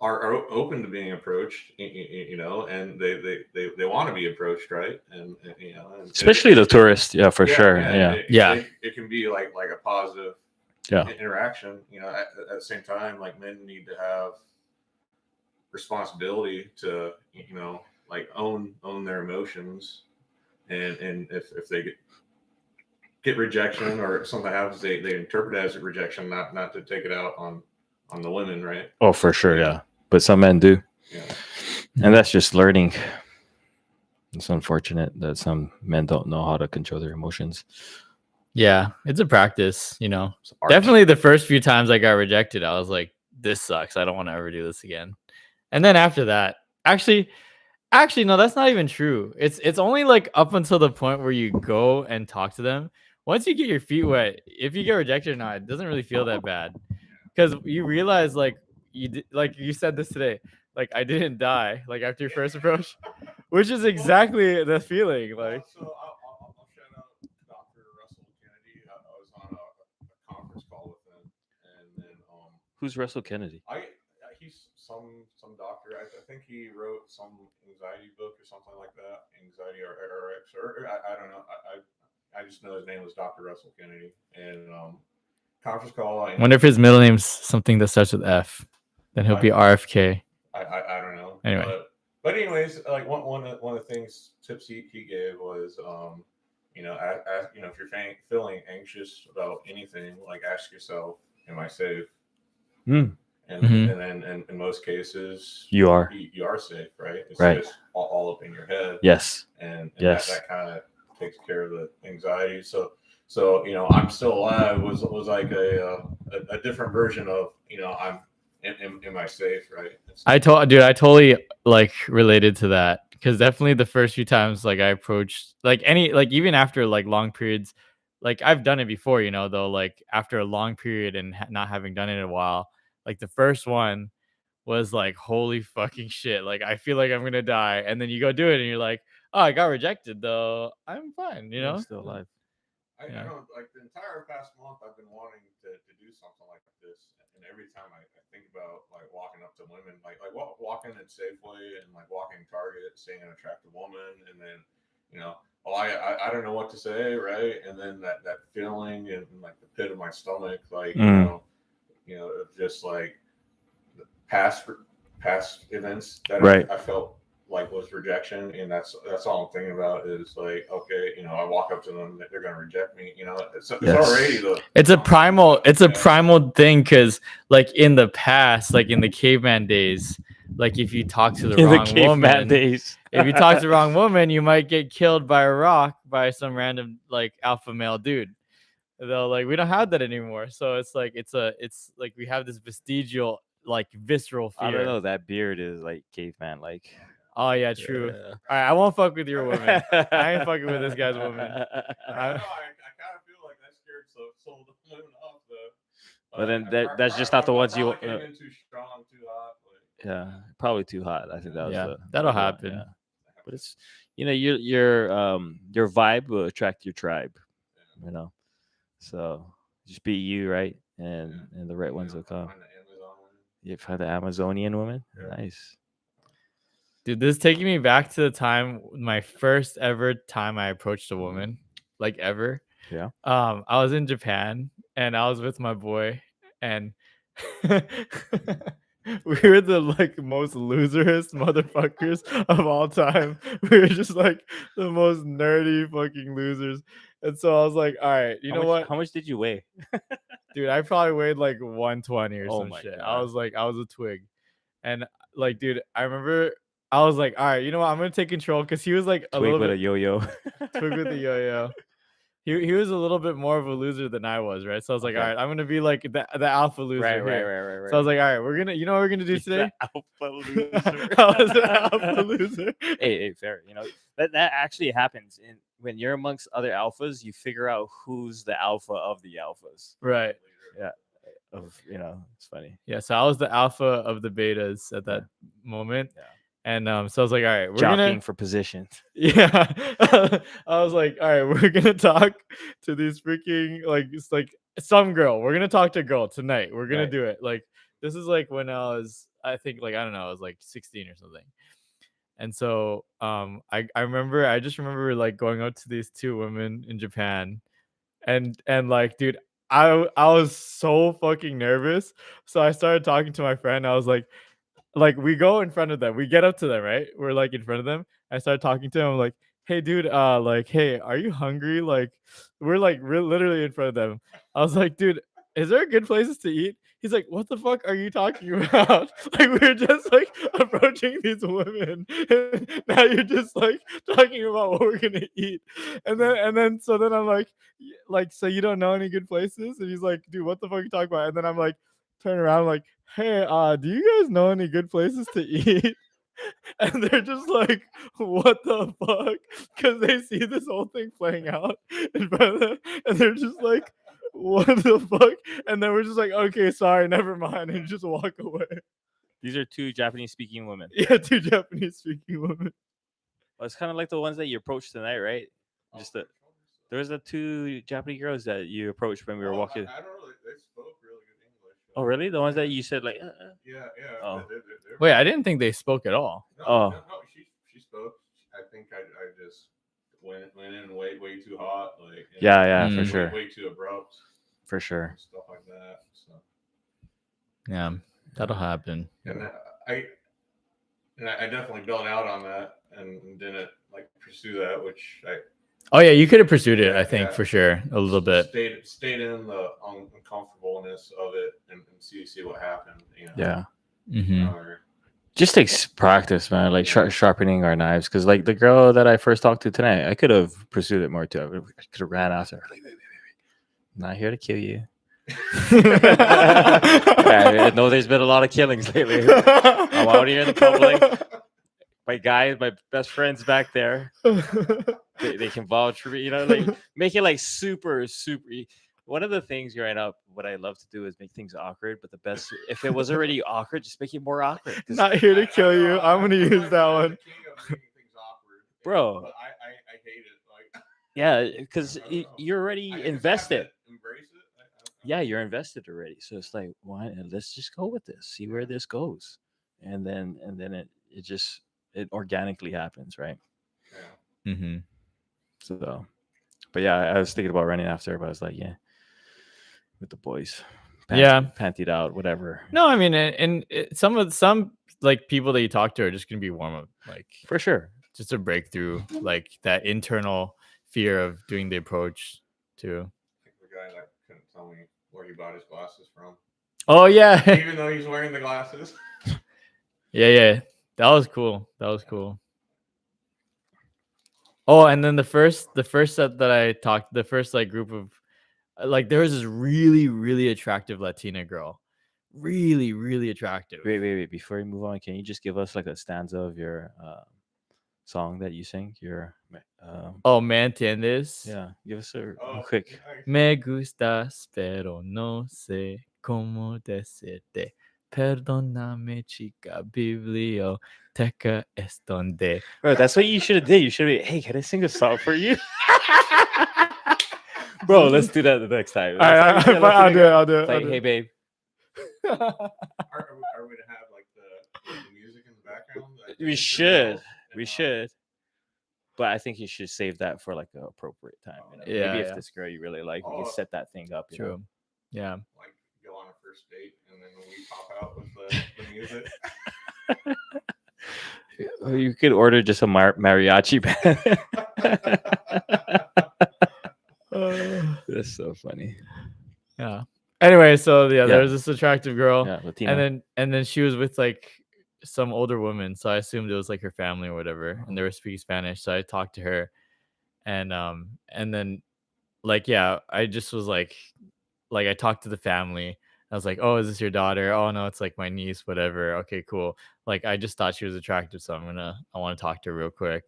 are open to being approached, and they want to be approached, right? And especially the tourist, yeah, for sure, yeah. It can be like a positive Yeah. interaction. At the same time, like men need to have responsibility to like own their emotions, and if they get rejection or something happens, they interpret it as a rejection, not to take it out on the women, right? Oh, for sure, yeah. But some men do, Yeah. and that's just learning. It's unfortunate that some men don't know how to control their emotions. Yeah, it's a practice, you know. It's art. Definitely the first few times I got rejected, I was like, this sucks. I don't want to ever do this again. And then after that, actually no, that's not even true. It's only like up until the point where you go and talk to them. Once you get your feet wet, if you get rejected or not, it doesn't really feel that bad. Because you realize like like you said this today, like I didn't die like after your first approach, which is exactly the feeling. Like So I'll shout out Dr. Russell Kennedy. I was on a conference call with him, and then Who's Russell Kennedy? he's some doctor. I think he wrote some anxiety book or something like that, anxiety or RX, or I don't know. I just know his name was Dr. Russell Kennedy, and conference call. And wonder if his middle name's something that starts with F, then he'll be RFK. I don't know. Anyway. But anyways, like one of the things tips he gave was you know, if you're feeling anxious about anything, like ask yourself, am I safe? Mm. And then in most cases You are safe, right? It's right. just all up in your head. Yes. And yes. that kind of takes care of the anxiety. So you know, I'm still alive was like a different version of, you know, I'm am I safe, right? I totally like related to that, because definitely the first few times like I approached like even after like long periods, like I've done it before, you know, though, like after a long period and not having done it in a while, like the first one was like, holy fucking shit, like I feel like I'm gonna die, and then you go do it and you're like, oh, I got rejected though, I'm fine, you know. I'm still alive. I don't, like, the entire past month I've been wanting to do something like this, and every time I think about like walking up to women, like walking at Safeway and like walking Target, seeing an attractive woman, and then, you know, well, I don't know what to say, right? And then that feeling in like the pit of my stomach, like you know, just like past events that right. I felt like was rejection, and that's all I'm thinking about is like, okay, you know, I walk up to them, they're gonna reject me, you know. It's already it's a primal thing, because like in the past, like in the caveman days, like if you talk to the wrong woman, if you talk to the wrong woman, you might get killed by a rock by some random like alpha male dude. Though like we don't have that anymore, so it's like it's like we have this vestigial like visceral fear. I don't know, that beard is like caveman like. Oh yeah, true. All right, I won't fuck with your woman. I ain't fucking with this guy's woman. I kind of feel like that scared some of the women off though. But then that's just not the ones you. Came in too strong, too hot. Like, yeah, probably too hot. I think that was that'll happen. Yeah. But it's, you know, your vibe will attract your tribe. You know, so just be you, right? And the right ones will come. You find the Amazonian woman. Yeah. Nice. Dude, this is taking me back to the time, my first ever time I approached a woman, like ever. Yeah. I was in Japan and I was with my boy, and we were the like most loserest motherfuckers of all time. We were just like the most nerdy fucking losers. And so I was like, all right, you know what? How much did you weigh? Dude, I probably weighed like 120 or some shit. God. I was a twig. And like, dude, I remember I was like, all right, you know what? I'm gonna take control, because he was like a little bit a yo-yo. Twig with a yo-yo. He was a little bit more of a loser than I was, right? So I was like, all right, I'm gonna be like the alpha loser. Right. So I was like, all right, we're gonna, you know what we're gonna do today? Alpha loser. I was an alpha loser. Hey, fair. You know, that actually happens when you're amongst other alphas. You figure out who's the alpha of the alphas. Right. Yeah. You know, it's funny. Yeah. So I was the alpha of the betas at that moment. Yeah. And so I was like, all right, we're jockeying for position. Yeah. I was like, all right, we're gonna talk to these freaking like, it's like some girl. We're gonna talk to a girl tonight. We're gonna do it. Like, this is like when I was, I think, like, I don't know, I was like 16 or something. And so I just remember like going out to these two women in Japan, and like, dude, I was so fucking nervous. So I started talking to my friend. I was like, we go in front of them, we get up to them, right? We're like in front of them. I started talking to them, like, hey dude, like, hey, are you hungry? Like, we're like literally in front of them. I was like, dude, is there good places to eat? He's like, what the fuck are you talking about? Like, we're just like approaching these women. Now you're just like talking about what we're gonna eat. So then I'm like, so you don't know any good places? And he's like, dude, what the fuck are you talking about? And then I'm like, turn around, like, hey, do you guys know any good places to eat? And they're just like, what the fuck? Because they see this whole thing playing out in front of them, and they're just like, what the fuck? And then we're just like, okay, sorry, never mind, and just walk away. These are 2 Japanese-speaking women. Yeah, 2 Japanese-speaking women. Well, it's kind of like the ones that you approached tonight, right? Just the there was the 2 Japanese girls that you approached when we were walking. I don't really. They spoke really good English. Oh, really? The ones that you said like. Yeah. Oh. They're Wait, I didn't think they spoke at all. No, she spoke. I think I just went in way too hot. Like Yeah, for sure. Way too abrupt. For sure. Stuff like that. So. Yeah, that'll happen. And I definitely built out on that and didn't like pursue that, which I. Oh yeah, you could have pursued it. I think for sure a little bit. Stayed in the uncomfortableness of it and see what happened. You know? Yeah. Mm-hmm. Just takes practice, man. Like sharpening our knives, because like the girl that I first talked to tonight, I could have pursued it more too. I could have ran after her. Like, wait. I'm not here to kill you. I know there's been a lot of killings lately. I'm out here in the public. My best friends back there, they can vouch for me. You know, like make it like super. One of the things growing up, what I love to do is make things awkward. But the best, if it was already awkward, just make it more awkward. Not here to kill you. I'm gonna use that one, bro. But I hate it. Like, yeah, because you're already invested. Embrace it. Yeah, you're invested already. So it's like, why? Let's just go with this. See where this goes, and then it organically happens, right? Yeah. Mm-hmm. So, but yeah, I was thinking about running after her, but I was like, yeah, with the boys, pantied out, whatever. No, I mean, and some like people that you talk to are just gonna be warm up, like for sure, just a breakthrough, like that internal fear of doing the approach too. I think the guy couldn't tell me where he bought his glasses from. Oh yeah, even though he's wearing the glasses. yeah, that was cool. Oh, and then the first set that I talked, the first like group of like there was this really attractive Latina girl, really attractive. Wait, before we move on, can you just give us like a stanza of your song that you sing? Your oh, ¿me entiendes? Yeah, give us a quick. Me gustas, pero no sé cómo decirte. Perdóname, chica, biblioteca es donde. Bro, that's what you should have did. You should have. Hey, can I sing a song for you? Bro, let's do that the next time. I'll do it. Like, hey, babe. Are we to have like the music in the background? We should. But I think you should save that for like an appropriate time. You know? Yeah, maybe if this girl you really like, we can set that thing up. True. You know? Yeah. Like go on a first date and then we pop out with the music. You could order just a mariachi band. That's so funny. Yeah. Anyway, so there was this attractive girl, Latina. and then she was with like some older woman, so I assumed it was like her family or whatever, and they were speaking Spanish. So I talked to her, and then like I just was like I talked to the family. I was like, oh, is this your daughter? Oh no, it's like my niece, whatever. Okay, cool. Like I just thought she was attractive, so I want to talk to her real quick.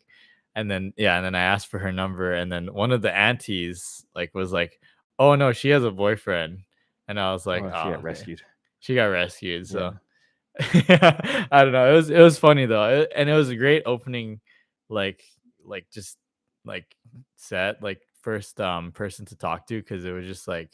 And then I asked for her number, and then one of the aunties like was like, oh no, she has a boyfriend. And I was like, she got rescued. She got rescued. So I don't know. It was funny though, and it was a great opening, like just like set, like first person to talk to, because it was just like,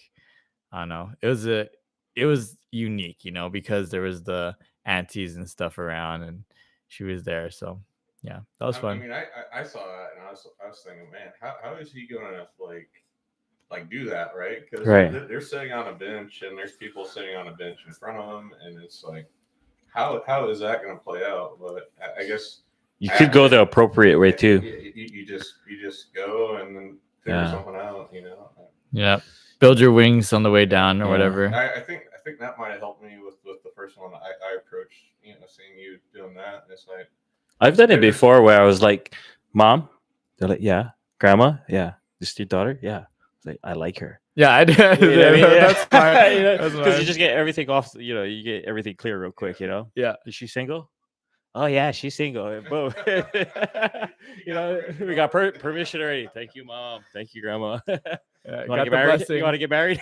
I don't know. It was unique, you know, because there was the aunties and stuff around, and she was there. So yeah, that was fun. I mean, I saw that, and I was thinking, man, how is he gonna like do that, right? Because they're sitting on a bench, and there's people sitting on a bench in front of them, and it's like, how is that going to play out? But I guess you could go the appropriate way too. You just go and then figure something out, you know. Yeah. build your wings on the way down or Yeah. whatever. I think that might have helped me with the first one. I approached, seeing you doing that. And it's like I've done it there's- before where I was like, "Mom," they're like, "Yeah." "Grandma," "Yeah." "This your daughter?" "Yeah." It's like, I like her. Yeah, I did. You know what I mean? That's fine. That's Because you fine. just get everything off. You get everything clear real quick. Yeah. Is she single? Oh yeah, she's single. Boom. We got permission already. Thank you, Mom. Thank you, Grandma. Yeah, You want to got get the married? blessing. You want to get married?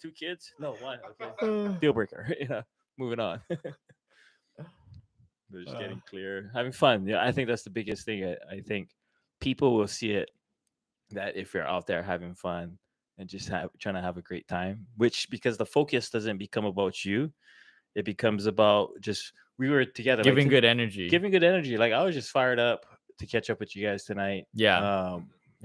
2 kids? No, 1. Okay. Deal breaker. Moving on. They're just getting clear, having fun. Yeah, I think that's the biggest thing. I think people will see it that if you're out there having fun and just trying to have a great time, which because the focus doesn't become about you, it becomes about just we were together, Giving good energy. giving good energy. Like I was just fired up to catch up with you guys tonight. Yeah.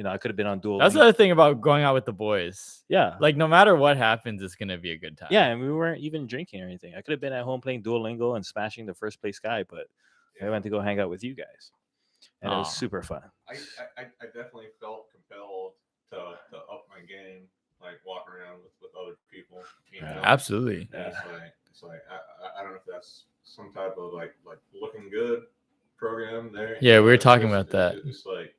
I could have been on dual. That's the other thing about going out with the boys. Yeah. Like no matter what happens, it's gonna be a good time. Yeah, and we weren't even drinking or anything. I could have been at home playing Duolingo and smashing the first place guy, but I went to go hang out with you guys, and it was Aw. super fun. I definitely felt compelled to up my game, like walking around with other people. Absolutely. And it's like I don't know if that's some type of like looking good program there. Yeah, we were It's talking just- about that. It's like,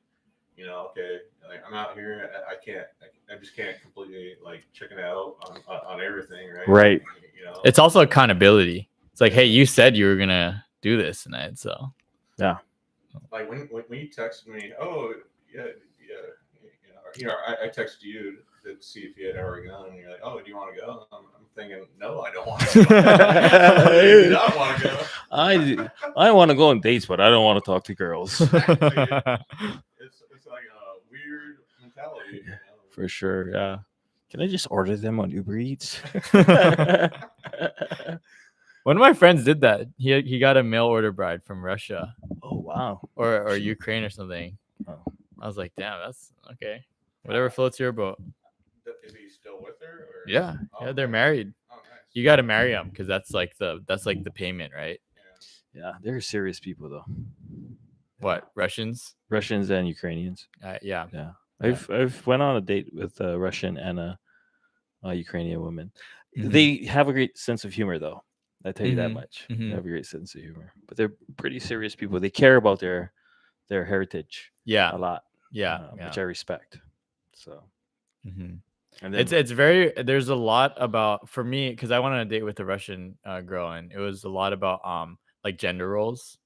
okay, like I'm out here, I just can't completely like chicken out on everything, right? Right. It's also accountability. It's like, hey, you said you were gonna do this tonight, so like when you texted me, oh yeah, I texted you to see if you had ever gone, and you're like, oh, do you want to go? I'm thinking, no, I don't want to go. I do not want to go. I want to go on dates, but I don't want to talk to girls. It's like a weird mentality. For sure. Yeah. Can I just order them on Uber Eats? one of my friends did that. He got a mail order bride from Russia Oh wow. or Ukraine or something. Oh. I was like, damn, that's okay. Whatever floats your boat. Is he still with her? Or? Yeah, they're married. Oh, nice. You got to marry them because that's like the payment, right? Yeah, they're serious people though. What, Russians? Russians and Ukrainians. Yeah. Yeah. I've went on a date with a Russian and a Ukrainian woman. Mhm. They have a great sense of humor, though. I tell you that Mhm, much. mhm. They have a great sense of humor, but they're pretty serious people. They care about their heritage Yeah. a lot, Yeah. which I respect. So, Mhm. and then It's very, there's a lot about, for me, because I went on a date with a Russian girl, and it was a lot about like gender roles.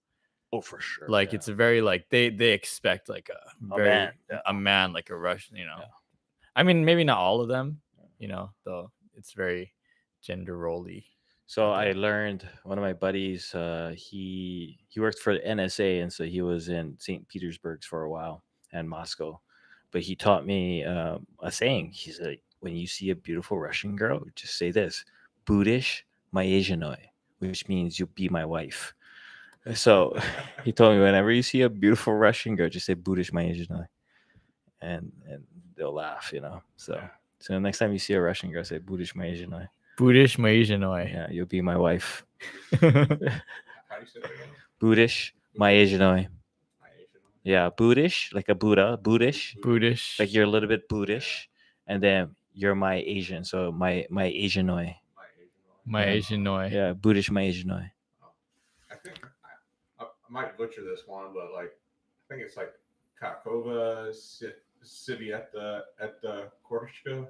oh, for sure. Like yeah. it's a very like they expect like A very man, yeah. a man, like a Russian, Yeah. I mean, maybe not all of them, though it's very gender role-y. So I learned one of my buddies. He worked for the NSA, and so he was in St. Petersburg for a while and Moscow. But he taught me a saying. He said, "When you see a beautiful Russian girl, just say this: Budish moje ženoj," which means you'll be my wife. So he told me, whenever you see a beautiful Russian girl, just say "Budish moje ženoj," and they'll laugh. So next time you see a Russian girl, say "Budish moje ženoj." Budish moje ženoj. Yeah, you'll be my wife. How do you say that again? Buddhish, moje ženoj. My Asian one? Yeah, Buddhish, like a Buddha, Buddhish. Budish. Like you're a little bit Buddhish, and then you're my Asian, so my Asianoi. My Yeah. Asian noi. Yeah, Buddhish my Asianoi. I think I might butcher this one, but like I think it's like Kakova city at the Korshka.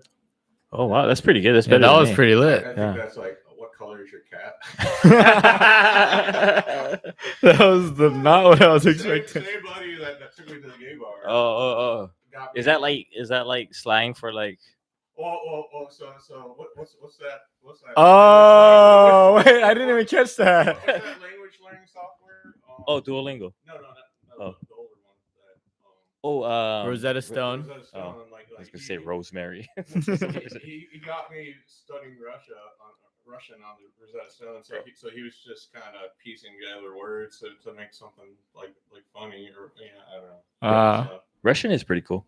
Oh wow, that's pretty good. That's Yeah, better. that than was me. pretty I lit. think Yeah. that's like, what color is your cat? That was not what I was expecting. Same buddy that took me to the gay bar. Oh. got Is me- that like slang for like? Oh, so what's that? What's that? Oh, wait, I didn't even catch that. What's that language learning software? Oh, Duolingo. No, Oh. the older one. Oh, Rosetta Stone. Rosetta Oh, Stone, like I was gonna say Rosemary. he got me studying Russian on the Rosetta Stone, so he was just kind of piecing together words to make something like funny or I don't know. So, Russian is pretty cool.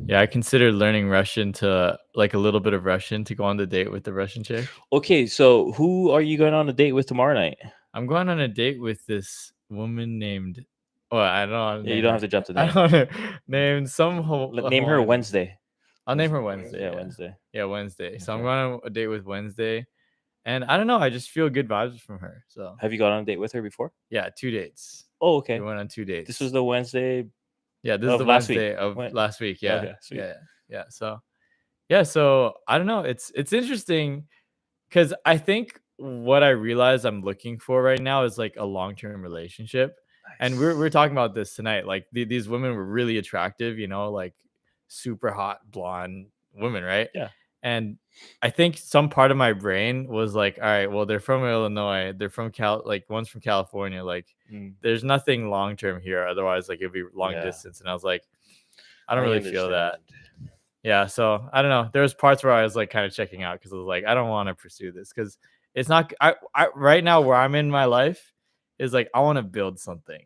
Yeah, I considered learning Russian to like a little bit of Russian to go on the date with the Russian chick. Okay, so who are you going on a date with tomorrow night? I'm going on a date with this woman named Well, I don't know. Yeah, you don't have to drop the I name. don't know. Name some Name her Hawaiian- Wednesday. I'll name her Wednesday. Wednesday. Yeah, Yeah, Wednesday. Yeah, Wednesday. So I'm Okay. going on a date with Wednesday, and I don't know. I just feel good vibes from her. So Have you gone on a date with her before? yeah, 2 dates. Oh, okay. We went on 2 dates. This was the Wednesday. Yeah, this is of the last week. Wednesday of When- last week. Yeah. Okay, sweet. Yeah. So I don't know. It's interesting because I think what I realize I'm looking for right now is like a long-term relationship. And we're talking about this tonight. Like these women were really attractive, like super hot blonde women, right? Yeah. And I think some part of my brain was like, all right, well, they're from Illinois, they're from one's from California. Like, Mm. there's nothing long term here. Otherwise, like it'd be long Yeah. distance. And I was like, I don't really feel that. understand. Yeah, so I don't know. There was parts where I was like kind of checking out because I was like, I don't want to pursue this because it's not. I right now where I'm in my life is like I want to build something.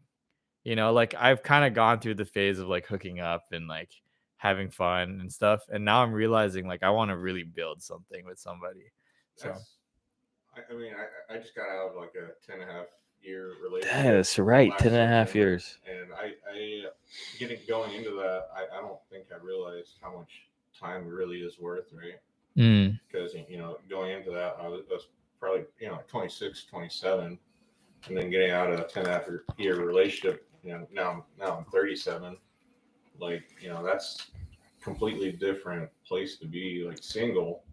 Like I've kind of gone through the phase of like hooking up and like having fun and stuff, and now I'm realizing like I want to really build something with somebody. So I mean, I just got out of like a 10.5-year relationship. That's right. last 10.5 September, years. And I going into that, I don't think I realized how much time really is worth, right? Because going into that, I was probably 26, 27, and then getting out of a 10.5-year relationship. Now I'm 37. Like that's completely different place to be. Like single,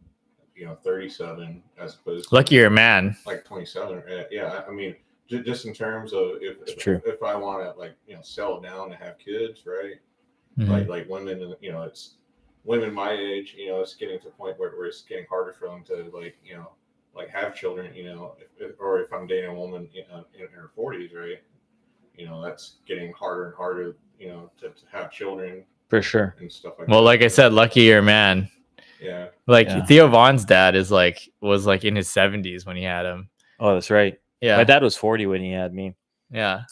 37 as opposed to lucky you're a man. like 27. Yeah, I mean, just in terms of if I want to like settle down and have kids, right? Like women, it's women my age, it's getting to a point where it's getting harder for them to like have children, or if I'm dating a woman in her 40s, right? That's getting harder and harder, to have children For sure. and stuff like Well, that. like I said, lucky you're a man. Yeah. Like Yeah. Theo Vaughn's dad was like in his 70s when he had him. Oh, that's right. Yeah. My dad was 40 when he had me. Yeah.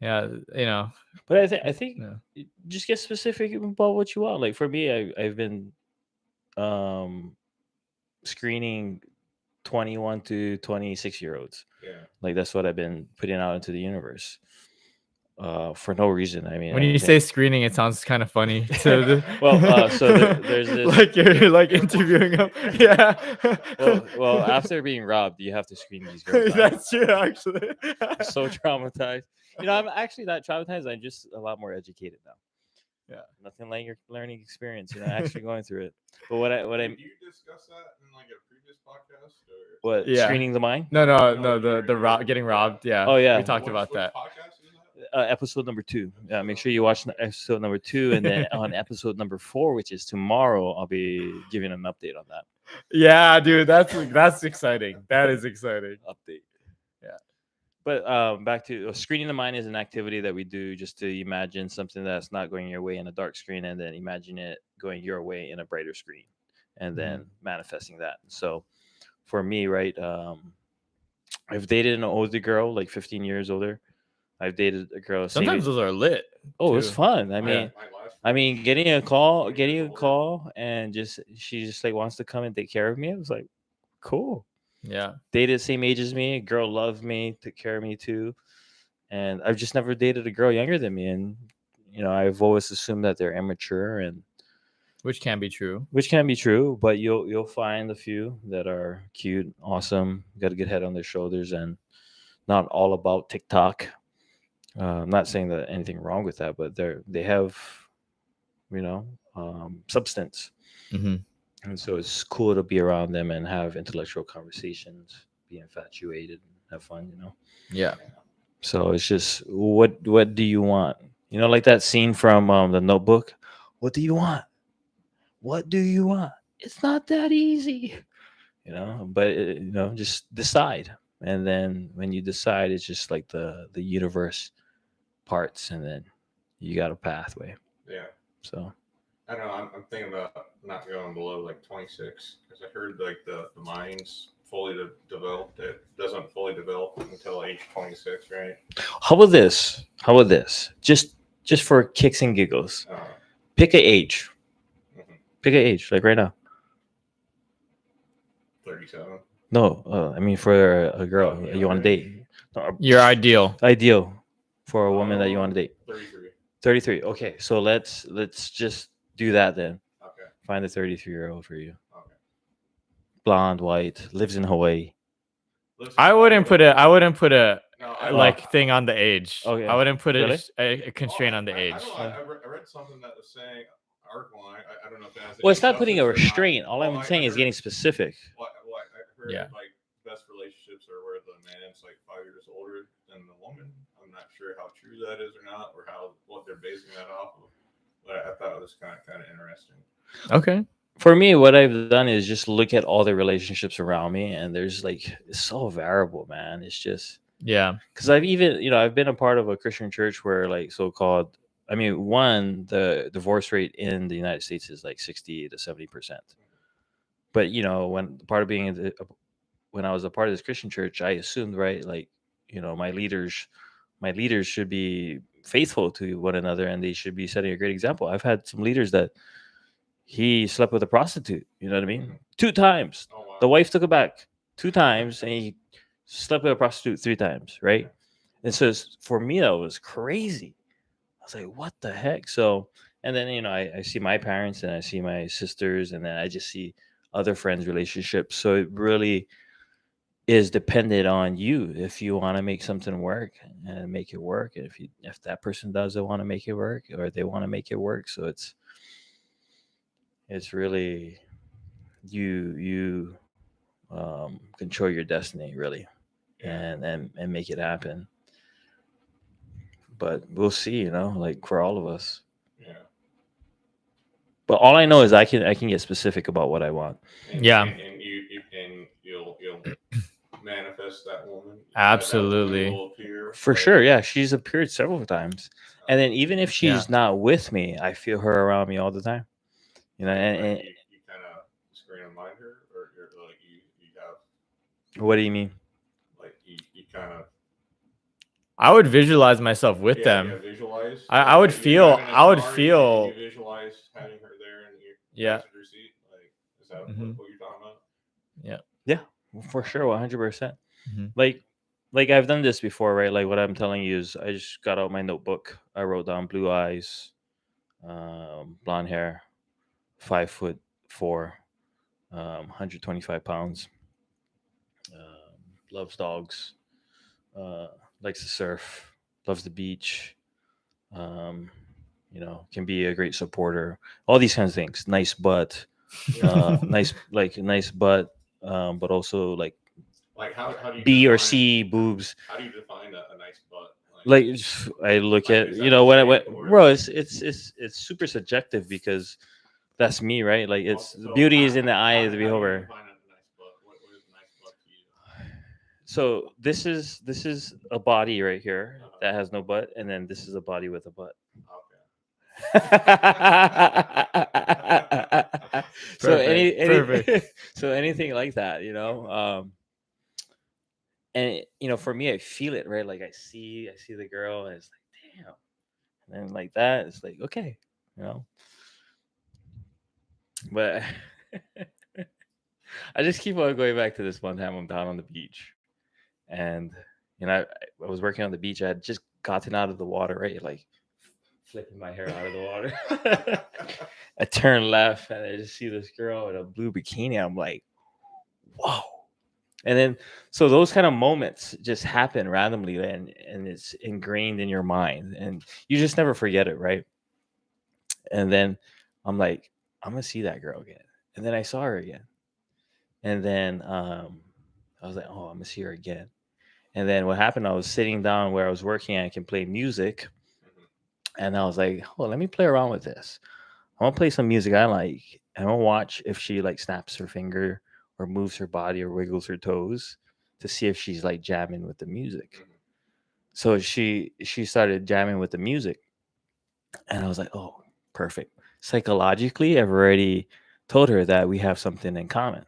But I think Yeah. just get specific about what you want. Like for me, I've been screening 21 to 26-year-olds. Yeah. Like that's what I've been putting out into the universe. For no reason. I mean, When you say screening, it sounds kind of funny. So there's this like you're like interviewing them. Yeah. well, after being robbed, you have to screen these girls. That's true, actually. I'm so traumatized. I'm actually not traumatized. I'm just a lot more educated now. Yeah. Nothing like your learning experience. Actually going through it. But what I Did you discuss that in like a previous podcast? Or? what Yeah. screening the mind? No, the getting robbed. Yeah. Oh, yeah. We talked about Which that. podcast is that? Episode number 2. Yeah, make sure you watch episode number 2, and then on episode number 4, which is tomorrow, I'll be giving an update on that. Yeah, dude, that's exciting. That is exciting. Update. Yeah. But back to screening the mind is an activity that we do just to imagine something that's not going your way in a dark screen, and then imagine it going your way in a brighter screen, and then manifesting that. So for me, right, I've dated an older girl, like 15 years older. I've dated a girl. Sometimes those are lit. Oh, it's too. fun. I My mean, last getting a call, and she just like wants to come and take care of me. I was like, cool. Yeah. Dated the same age as me. Girl loved me, took care of me too. And I've just never dated a girl younger than me. And I've always assumed that they're immature, and Which can be true. But you'll find a few that are cute, awesome, got a good head on their shoulders, and not all about TikTok. I'm not saying that anything wrong with that, but they have, substance, Mm-hmm. and so it's cool to be around them and have intellectual conversations, be infatuated, and have fun. Yeah. So it's just what do you want? Like that scene from The Notebook. What do you want? What do you want? It's not that easy, But just decide, and then when you decide, it's just like the universe parts, and then you got a pathway. Yeah. So I don't know. I'm thinking about not going below like 26 because I heard like the mind's fully developed. It doesn't fully develop until age 26, right? how about this? Just for kicks and giggles, pick an age. Pick an age, like right now. 37. No, I mean for a girl you want to date. No, Your ideal. Ideal. for a woman that you want to date? 33. 33. Okay, so let's just do that then. Okay. Find a 33-year-old for you. Okay. Blonde, white, lives in Hawaii. I wouldn't put a No, like thing on the age. Okay. I wouldn't put Really? a constraint on the age. I don't know. I read something that was saying arc-line. I don't know if it has. Well, any it's not putting a substance or not. restraint. All Well, I'm saying is heard- getting specific. Well, I heard Yeah. like best relationships are where the man's like 5 years older than the woman. I'm not sure how true that is or not, or what they're basing that off of. But I thought it was kind of interesting. Okay. For me, what I've done is just look at all the relationships around me, and there's like it's so variable, man. It's just Yeah. because I've even I've been a part of a Christian church where like so-called the divorce rate in the United States is like 60 to 70%. But when I was a part of this Christian church, I assumed, right, like my leaders should be faithful to one another, and they should be setting a great example. I've had some leaders that he slept with a prostitute. You know what I mean? 2 times. Oh, wow. The wife took it back 2 times, and he slept with a prostitute 3 times, right? And so for me, that was crazy. I was like, what the heck? So, and then, I see my parents and I see my sisters, and then I just see other friends' relationships. So it really is dependent on you if you want to make something work and make it work. And if that person doesn't want to make it work, or they want to make it work. So it's really you control your destiny, really, and make it happen. But we'll see, like for all of us. Yeah. But all I know is I can get specific about what I want. And, Yeah. And you'll manifest that woman. Absolutely. That woman will appear. For sure, yeah. She's appeared several times. And then even if she's Yeah. not with me, I feel her around me all the time. And you kind of screen remind her, or you're like you have. What do you mean? Like you kind of. I would visualize myself with them. Yeah, visualize. I would feel. You visualize having her there in your passenger seat. Like, is that what you're talking about? Yeah. Yeah, for sure, 100%. Mhm. Like I've done this before, right? Like what I'm telling you is, I just got out my notebook. I wrote down blue eyes, blonde hair, 5'4", 125 pounds, loves dogs, likes to surf, loves the beach, can be a great supporter, all these kinds of things. Nice butt, nice butt, but also like how do you B or define- C boobs. How do you define a nice butt? Like I look at is that when the same, or- bro, it's super subjective, because that's me, right? Like the beauty is in the eye of the beholder. Define a nice butt? What is a nice butt to you? So this is a body right here that has no butt, and then this is a body with a butt. So Perfect. so anything like that, and for me, I feel it, right? Like I see the girl, and it's like, damn, and then like that, it's like, okay, but I just keep on going back to this one time I'm down on the beach, and I was working on the beach. I had just gotten out of the water, right? Like flipping my hair out of the water. I turn left, and I just see this girl in a blue bikini. I'm like, whoa. And then, so those kind of moments just happen randomly, and it's ingrained in your mind, and you just never forget it, right? And then I'm like, I'm gonna see that girl again. And then I saw her again. And then I was like, oh, I'm gonna see her again. And then what happened, I was sitting down where I was working, and I can play music. And I was like, oh, let me play around with this. I want to play some music I like. I want to watch if she like snaps her finger or moves her body or wiggles her toes, to see if she's like jamming with the music. So she started jamming with the music, and I was like, oh, perfect. Psychologically, I've already told her that we have something in common,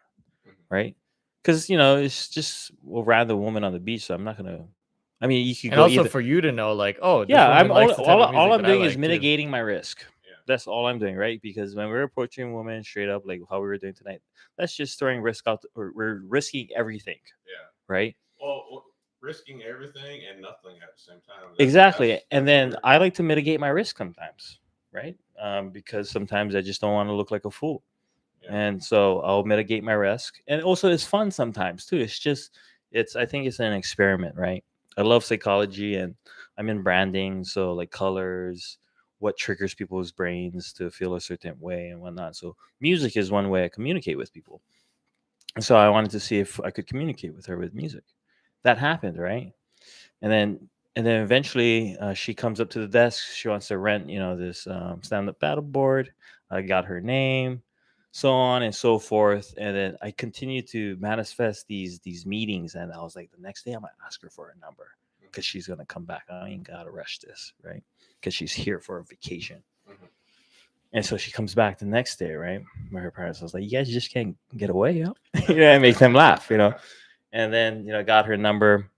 right? Because it's just a random woman on the beach, so I'm not gonna. I mean, you could And go also either. for you to know, like, oh, this Yeah, woman I'm likes the type of all music I'm that I doing is like, too. mitigating my risk. Yeah. That's all I'm doing, right? Because when we're approaching women straight up, like how we were doing tonight, that's just throwing risk out, or we're risking everything, Yeah. right? Well, risking everything and nothing at the same time. Exactly. And then weird. I like to mitigate my risk sometimes, right? Because sometimes I just don't want to look like a fool. Yeah. And so I'll mitigate my risk. And also it's fun sometimes too. I think it's an experiment, right? I love psychology and I'm in branding. So like colors, what triggers people's brains to feel a certain way and whatnot. So music is one way I communicate with people. And so I wanted to see if I could communicate with her with music. That happened, right? And then eventually she comes up to the desk. She wants to rent, this stand-up paddle board. I got her name, so on and so forth. And then I continued to manifest these meetings. And I was like, the next day I'm gonna ask her for a number because she's gonna come back. I ain't gotta rush this, right? Because she's here for a vacation. Mhm. And so she comes back the next day, right? Where her parents was like, you guys just can't get away, it makes them laugh. And then, got her number,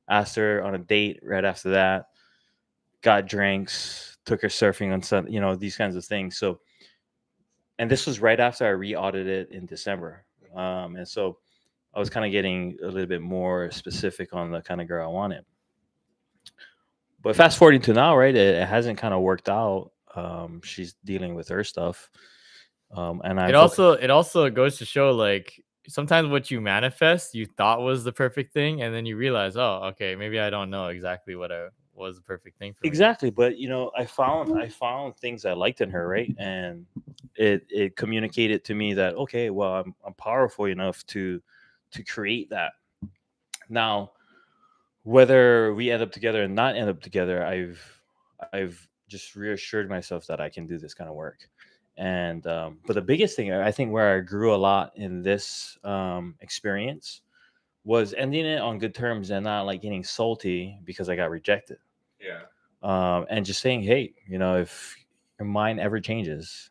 asked her on a date right after that, got drinks, took her surfing on Sun, these kinds of things. So, and this was right after I re-audited in December. And so I was kind of getting a little bit more specific on the kind of girl I wanted. But fast forwarding to now, right, it hasn't kind of worked out. She's dealing with her stuff. And I'm it also goes to show, like, sometimes what you manifest you thought was the perfect thing, and then you realize, oh, okay, maybe I don't know exactly what was the perfect thing for me. exactly, but I found things I liked in her, right? And it communicated to me that okay, well, I'm powerful enough to create that. Now, whether we end up together and not end up together, I've just reassured myself that I can do this kind of work. And but the biggest thing I think where I grew a lot in this experience was ending it on good terms and not like getting salty because I got rejected. Yeah. And just saying, hey, if your mind ever changes,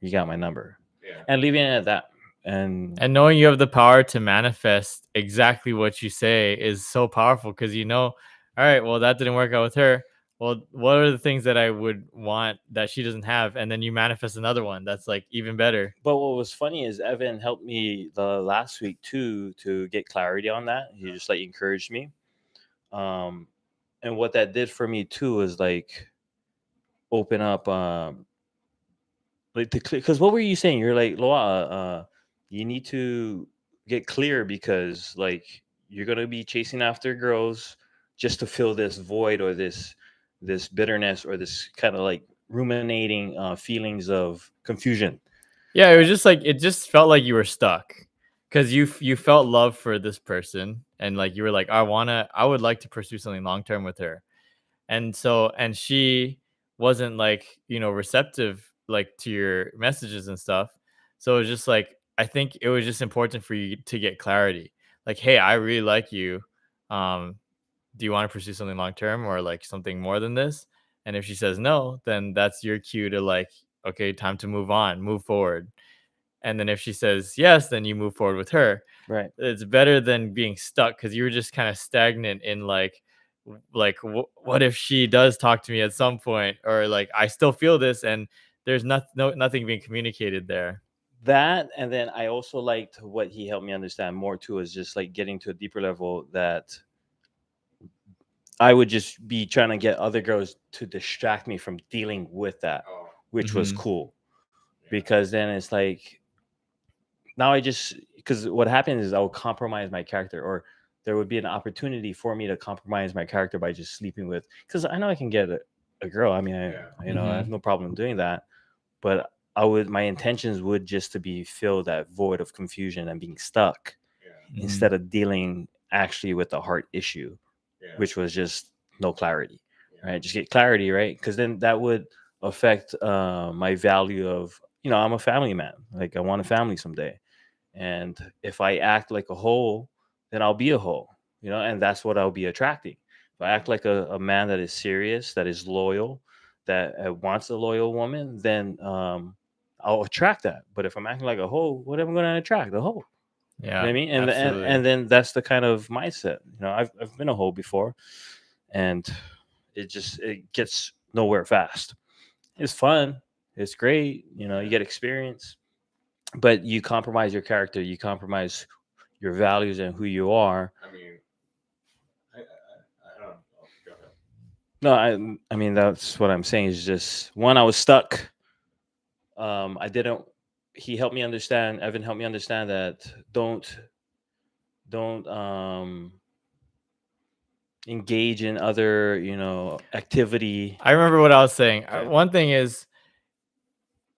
you got my number, Yeah. and leaving it at that. And And knowing you have the power to manifest exactly what you say is so powerful, because all right, well, that didn't work out with her. Well, what are the things that I would want that she doesn't have? And then you manifest another one that's like even better. but what was funny is Evan helped me the last week too to get clarity on that. He just like encouraged me. Um, and what that did for me too is like open up like the clear, because what were you saying? You're like, Loa, you need to get clear because like you're gonna be chasing after girls just to fill this void or this bitterness or this kind of like ruminating feelings of confusion. Yeah, it just felt like you were stuck, because you felt love for this person, and like you were like, I would like to pursue something long term with her. And she wasn't like, receptive, like, to your messages and stuff. So it was just like, I think it was just important for you to get clarity, like, hey, I really like you. um do you want to pursue something long term, or like something more than this? And if she says no, then that's your cue to, like, okay, time to move on, move forward. And then if she says yes, then you move forward with her. Right. It's better than being stuck, because you were just kind of stagnant in, like, what if she does talk to me at some point, or like I still feel this, and there's nothing being communicated there. That, and then I also liked what he helped me understand more too is just like getting to a deeper level that I would just be trying to get other girls to distract me from dealing with that, Oh. which was Hmm. cool Yeah. because then it's like now I just because what happens is I will compromise my character, or there would be an opportunity for me to compromise my character by just sleeping with, because I know I can get a girl. I mean, Yeah. I have Hmm. no problem doing that, but my intentions would just to be fill that void of confusion and being stuck Yeah. Hmm. instead of dealing actually with the heart issue, Yeah. which was just no clarity, Yeah. right? Just get clarity, right? Because then that would affect my value of, I'm a family man. Like I want a family someday. And if I act like a hoe, then I'll be a hoe, and that's what I'll be attracting. If I act like a man that is serious, that is loyal, that wants a loyal woman, then I'll attract that. But if I'm acting like a hoe, what am I going to attract? A hoe. You know what Yeah, I mean? And absolutely. then that's the kind of mindset. I've been a hoe before, and it gets nowhere fast. It's fun. It's great. You get experience, but you compromise your character. You compromise your values and who you are. I mean, No, I mean that's what I'm saying is just one, I was stuck. I didn't. He helped me understand. Evan helped me understand that don't engage in other activity. I remember what I was saying. Yeah. One thing is,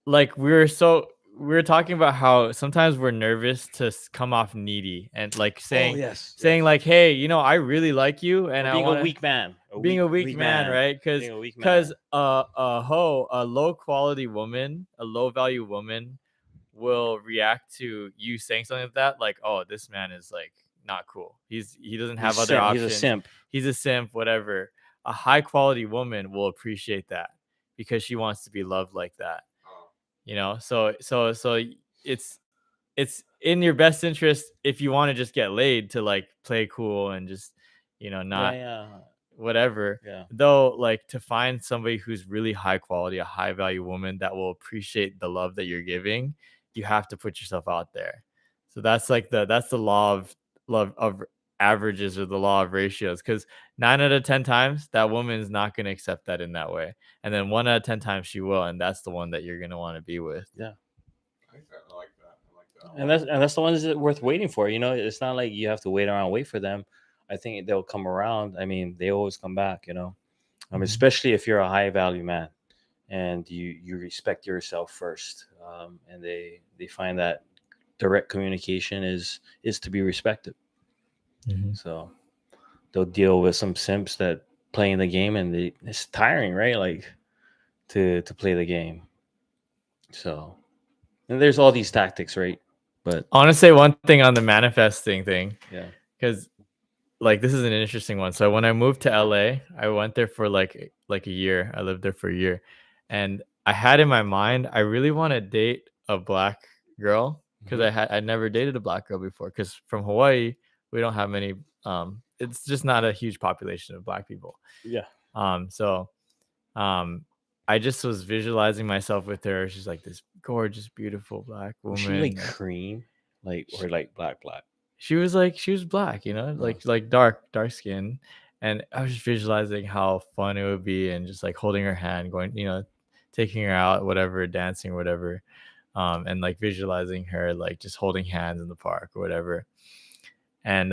like, we were talking about how sometimes we're nervous to come off needy, and like Oh saying yes, saying yes. like, hey, I really like you, and Or I being a want to, weak man, being a weak weak man, man, right? being a weak Because man. a low quality woman, a low value woman will react to you saying something like that, like, oh, this man is like not cool. He doesn't have other He's a options. simp. He's a simp, whatever. A high quality woman will appreciate that because she wants to be loved like that. Oh, So it's in your best interest if you want to just get laid to like play cool and just Yeah, not yeah, whatever. yeah. Though, like, to find somebody who's really high quality, a high value woman that will appreciate the love that you're giving, you have to put yourself out there. So that's the law of love of averages, or the law of ratios, because 9 out of 10 times that woman is not going to accept that in that way, and then 1 out of 10 times she will, and that's the one that you're going to want to be with. Yeah. I like that. I like that. I like that a And lot. that's the ones that worth waiting for. It's not like you have to wait around, wait for them. I think they'll come around. I mean, they always come back. Mhm. Especially if you're a high value man and you respect yourself first, and they find that direct communication is to be respected. Mhm. So they'll deal with some simps that playing the game, and it's tiring, right? Like to play the game. So and there's all these tactics, right? But I want to say one thing on the manifesting thing, yeah. because like this is an interesting one. So when I moved to LA, I went there for like a year. I lived there for a year, and I had in my mind I really want to date a black girl, because Hmm. I'd never dated a black girl before. Because from Hawaii, we don't have many. It's just not a huge population of black people. Yeah. So um, I just was visualizing myself with her. She's like this gorgeous, beautiful black Was she like woman. Like, cream, like sh- or like black black? she was black, Oh, like dark skin, and I was just visualizing how fun it would be, and just like holding her hand, going, taking her out, whatever, dancing, whatever, and like visualizing her like just holding hands in the park or whatever, and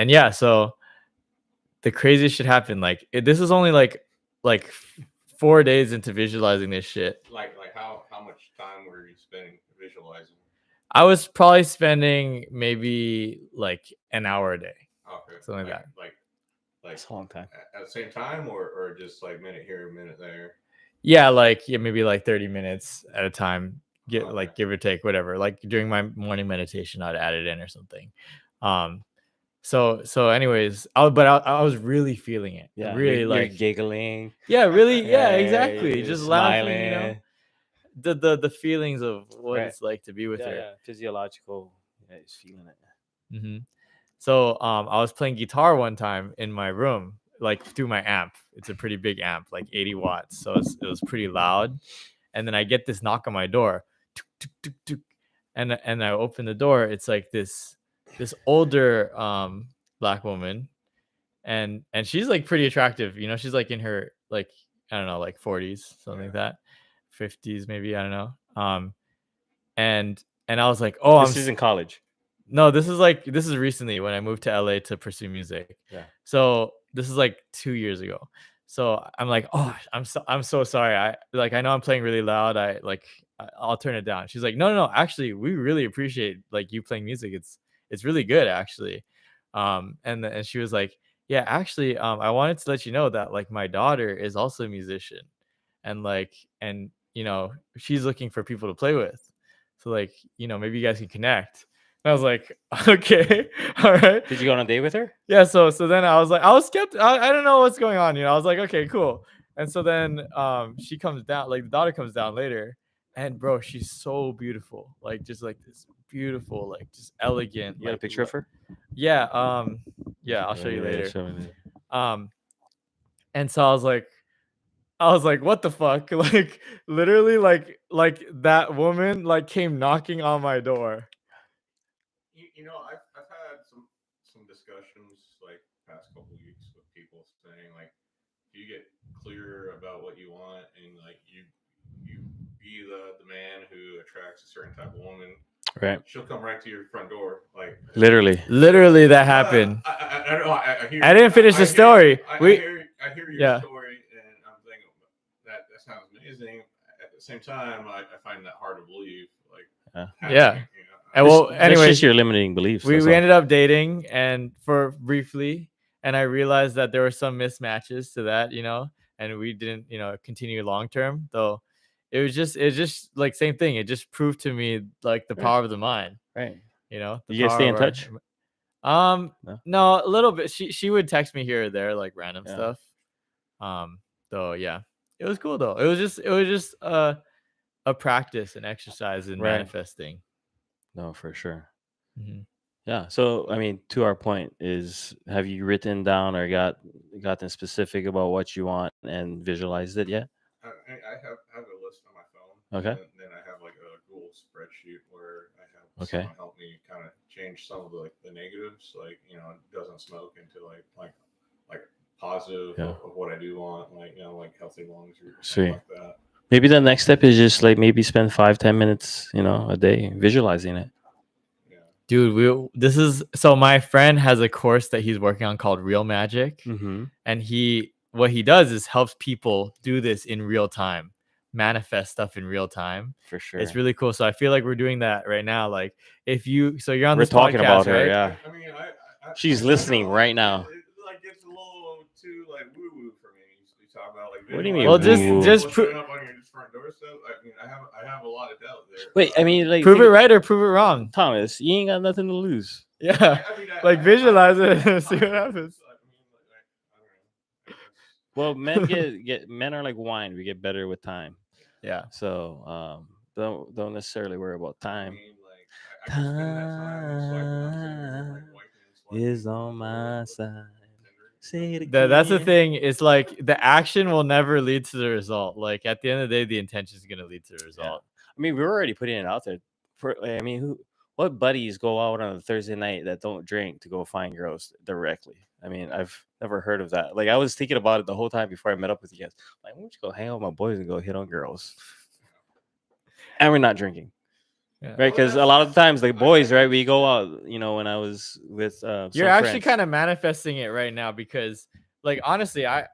yeah, so the craziest shit happened. Like this is only like 4 days into visualizing this shit. Like how much time were you spending visualizing? I was probably spending maybe like an hour a day, Okay, something like that. like that's a long time. at the same time, or just like minute here, minute there. Yeah, like, yeah, maybe like 30 minutes at a time, get Okay. like give or take, whatever. Like during my morning meditation, I'd add it in or something. Um, so anyways, I was really feeling it. Yeah, Really you're like, giggling. yeah, really, yeah, Yeah, exactly. you're Just laughing, smiling. the feelings of what Right. it's like to be with Yeah, her. yeah. Physiological. Yeah, he's feeling it. Hmm. So I was playing guitar one time in my room, like through my amp. It's a pretty big amp, like 80 watts. So it was pretty loud. And then I get this knock on my door. Tuk, tuk, tuk, tuk. And I open the door. It's like this older black woman. And she's like pretty attractive. She's like in her, like, I don't know, like 40s, something like Yeah. that. 50s maybe, I don't know. And I was like, oh, This is in college. no, this is recently when I moved to LA to pursue music. Yeah. So this is like 2 years ago. So I'm like, oh, I'm so sorry. I know I'm playing really loud. I'll turn it down. She's like, no, no, no. Actually, we really appreciate like you playing music. It's really good, actually. And she was like, yeah, actually, I wanted to let you know that like my daughter is also a musician, and she's looking for people to play with. So like, maybe you guys can connect. And I was like, okay, all right. Did you go on a date with her? Yeah, so then I was like, I was skeptical. I don't know what's going on, I was like, okay, cool. And so then she comes down, like the daughter comes down later, and bro, she's so beautiful. Like just like this beautiful, like just elegant, You got a like picture of her? yeah, yeah, I'll show you Yeah, later. show me later. Um, and so I was like, what the fuck? Like literally like that woman like came knocking on my door. I've had some discussions like past couple weeks with people saying like, do you get clear about what you want, and like you be the man who attracts a certain type of woman, Right. she'll come right to your front door. Like Literally. Literally, that happened. I hear. I didn't finish the story. I hear your Yeah. story, and I'm thinking that sounds amazing. At the same time, I find that hard to believe. Like, Yeah. you know, And well, That's anyways, just your limiting beliefs. we that's all. ended up dating and for briefly, and I realized that there were some mismatches to that, and we didn't, continue long term. Though it's just like same thing. It just proved to me like the Right. power of the mind. Right. The You guys power stay in of our- touch? No, a little bit. She would text me here or there, like random Yeah. stuff. Though yeah, it was cool though. It was just a practice and exercise in Right. manifesting. No, for sure. Mhm. Yeah. So, I mean, to our point is, have you written down or gotten specific about what you want and visualized it yet? I have a list on my phone. Okay. And then I have like a Google spreadsheet where I have Okay. someone help me kind of change some of the negatives, like doesn't smoke, into like positive Yeah. of what I do want, like like healthy lungs or Sweet. something like that. Maybe the next step is just like maybe spend 5-10 minutes, a day visualizing it. Yeah. Dude, so my friend has a course that he's working on called Real Magic, Mm-hmm. and what he does is helps people do this in real time, manifest stuff in real time. For sure. It's really cool. So I feel like we're doing that right now. Like so you're on We're this talking podcast, about her, right? yeah. I mean, She's I listening know, right now. It like gets a little too like woo woo for me. You talk about like What do you mean, Well, woo-woo? just putting up on your front doorstep. I mean, I have a lot of doubt there. Wait, I mean, like, prove it right or prove it wrong. Thomas, you ain't got nothing to lose. Yeah, I mean, like visualize it and see what happens. I don't know. Well, men are like wine. We get better with time. Yeah. So don't necessarily worry about I time. mean, like, I can spend that time swiping on Tinder, like wiping and swiping Is on on my Tinder. side. Say it again. That's the thing. It's like the action will never lead to the result. Like at the end of the day, the intention is going to lead to the result. I mean, we're already putting it out there. I mean, what buddies go out on a Thursday night that don't drink to go find girls directly? I mean, I've never heard of that. Like, I was thinking about it the whole time before I met up with you guys. Like, why don't you go hang out with my boys and go hit on girls? And we're not drinking. Yeah. Right, because a lot of the times the boys, right, we go out. When I was with You're actually kind of manifesting it right now because, like, honestly, I'm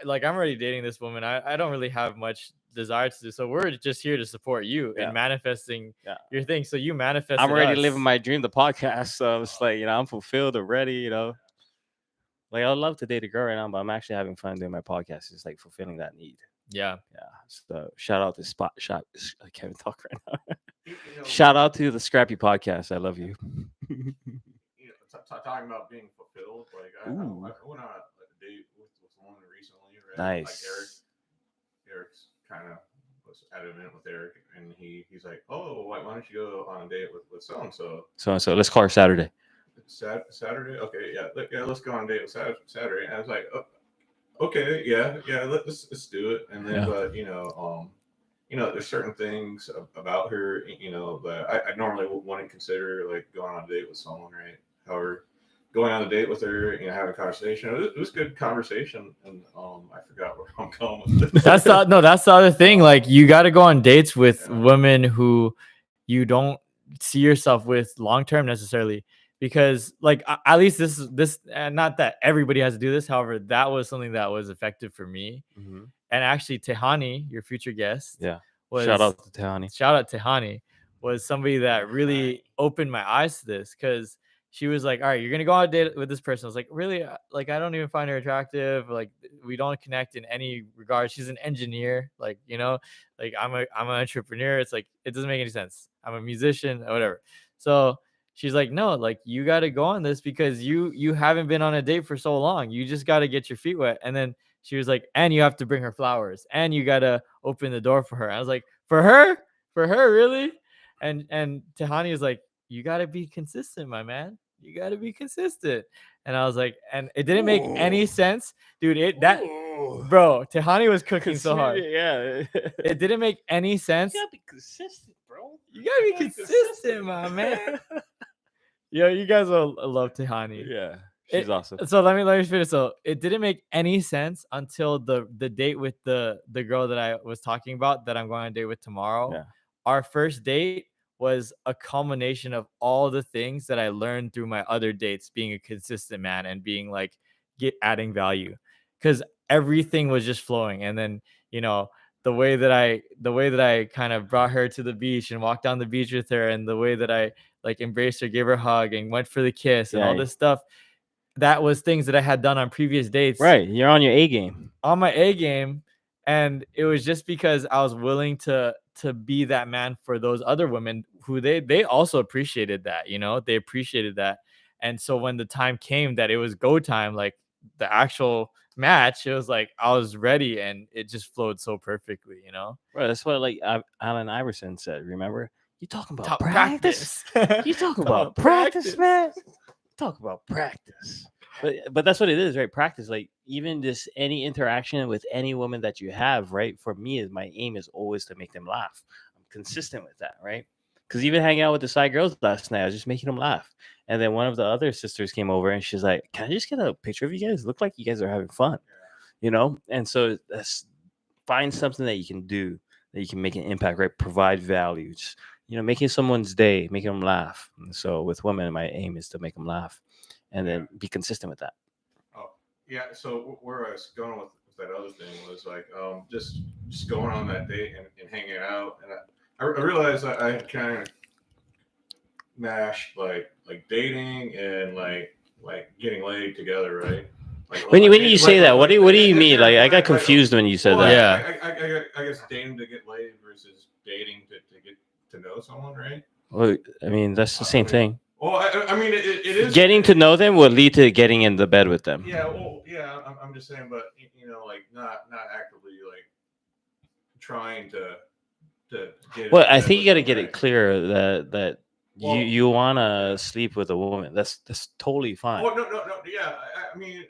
already dating this woman. I don't really have much desire to do so. We're just here to support you in manifesting your thing. So you manifest. I'm already living my dream, the podcast. So it's like I'm fulfilled already. Like I would love to date a girl right now, but I'm actually having fun doing my podcast. It's like fulfilling that need. Yeah. So shout out to Spot Shop. I can't talk right now. Shout out to the Scrappy podcast. I love you. Talking about being fulfilled, like I went on a date with someone recently, right? Nice. Like Eric's kind of was at an event with Eric, and he's like, "Oh, why don't you go on a date with so and so?" So let's call her Saturday. Saturday, okay, yeah, let's go on a date with Saturday. And I was like, oh, okay, yeah, let's do it. And then, but there's certain things about her, that I normally wouldn't consider like going on a date with someone, right? However, going on a date with her, having a conversation, it was good conversation, and I forgot where I'm going with this. That's the other thing. Like you got to go on dates with women who you don't see yourself with long term necessarily. Because like at least this not that everybody has to do this. However, that was something that was effective for me. Mm-hmm. And actually, Tehani, your future guest, shout out to Tehani. Shout out Tehani was somebody that really opened my eyes to this because she was like, "All right, you're gonna go on a date with this person." I was like, "Really? Like, I don't even find her attractive. Like, we don't connect in any regard. She's an engineer. Like, like I'm an entrepreneur. It's like it doesn't make any sense. I'm a musician or whatever." So she's like, "No, like you got to go on this because you haven't been on a date for so long. You just got to get your feet wet." And then she was like, "And you have to bring her flowers, and you got to open the door for her." I was like, "For her, really?" And Tehani is like, "You got to be consistent, my man. You got to be consistent." And I was like, and it didn't make any sense, dude. Bro, Tehani was cooking so hard. Yeah, it didn't make any sense. You gotta be consistent, bro. You gotta be consistent, my man. Yo, you guys will love Tehani. Yeah, She's awesome. So let me finish. So it didn't make any sense until the date with the girl that I was talking about that I'm going on a date with tomorrow. Yeah. Our first date was a culmination of all the things that I learned through my other dates, being a consistent man and being like adding value, because everything was just flowing. And then the way that I kind of brought her to the beach and walked down the beach with her, and the way that I like embraced her, gave her a hug, and went for the kiss and all Yeah. this stuff. That was things that I had done on previous dates. Right. You're on your A game. On my A game. And it was just because I was willing to be that man for those other women who they also appreciated that, they appreciated that. And so when the time came that it was go time, like the actual match, it was like I was ready, and it just flowed so perfectly, Right. That's what like Allen Iverson said. Remember? You talking about Talk practice? You talking about Talk practice, man? Talk about practice. But that's what it is, right? Practice. Like even just any interaction with any woman that you have, right? For me, my aim is always to make them laugh. I'm consistent with that, right? Because even hanging out with the side girls last night, I was just making them laugh. And then one of the other sisters came over and she's like, "Can I just get a picture of you guys? Look like you guys are having fun." And so that's find something that you can do that you can make an impact, right? Provide value. Just, making someone's day, making them laugh. And so with women, my aim is to make them laugh and then be consistent with that. Oh, yeah. So where I was going with that other thing was like just going on that date and hanging out, and I realized that I had kind of mashed like dating and like getting laid together, right? Like, When you say that, what do you mean? Like I got confused when you said well, that. I guess dating to get laid versus dating to get to know someone, right? Well, I mean that's the same thing. Well, I mean it is Getting to know them will lead to getting in the bed with them. Yeah, well, yeah, I'm just saying, but like not actively like trying to get. Well, I think you got to get it clear that you want to sleep with a woman. That's totally fine. Oh no, yeah, I mean,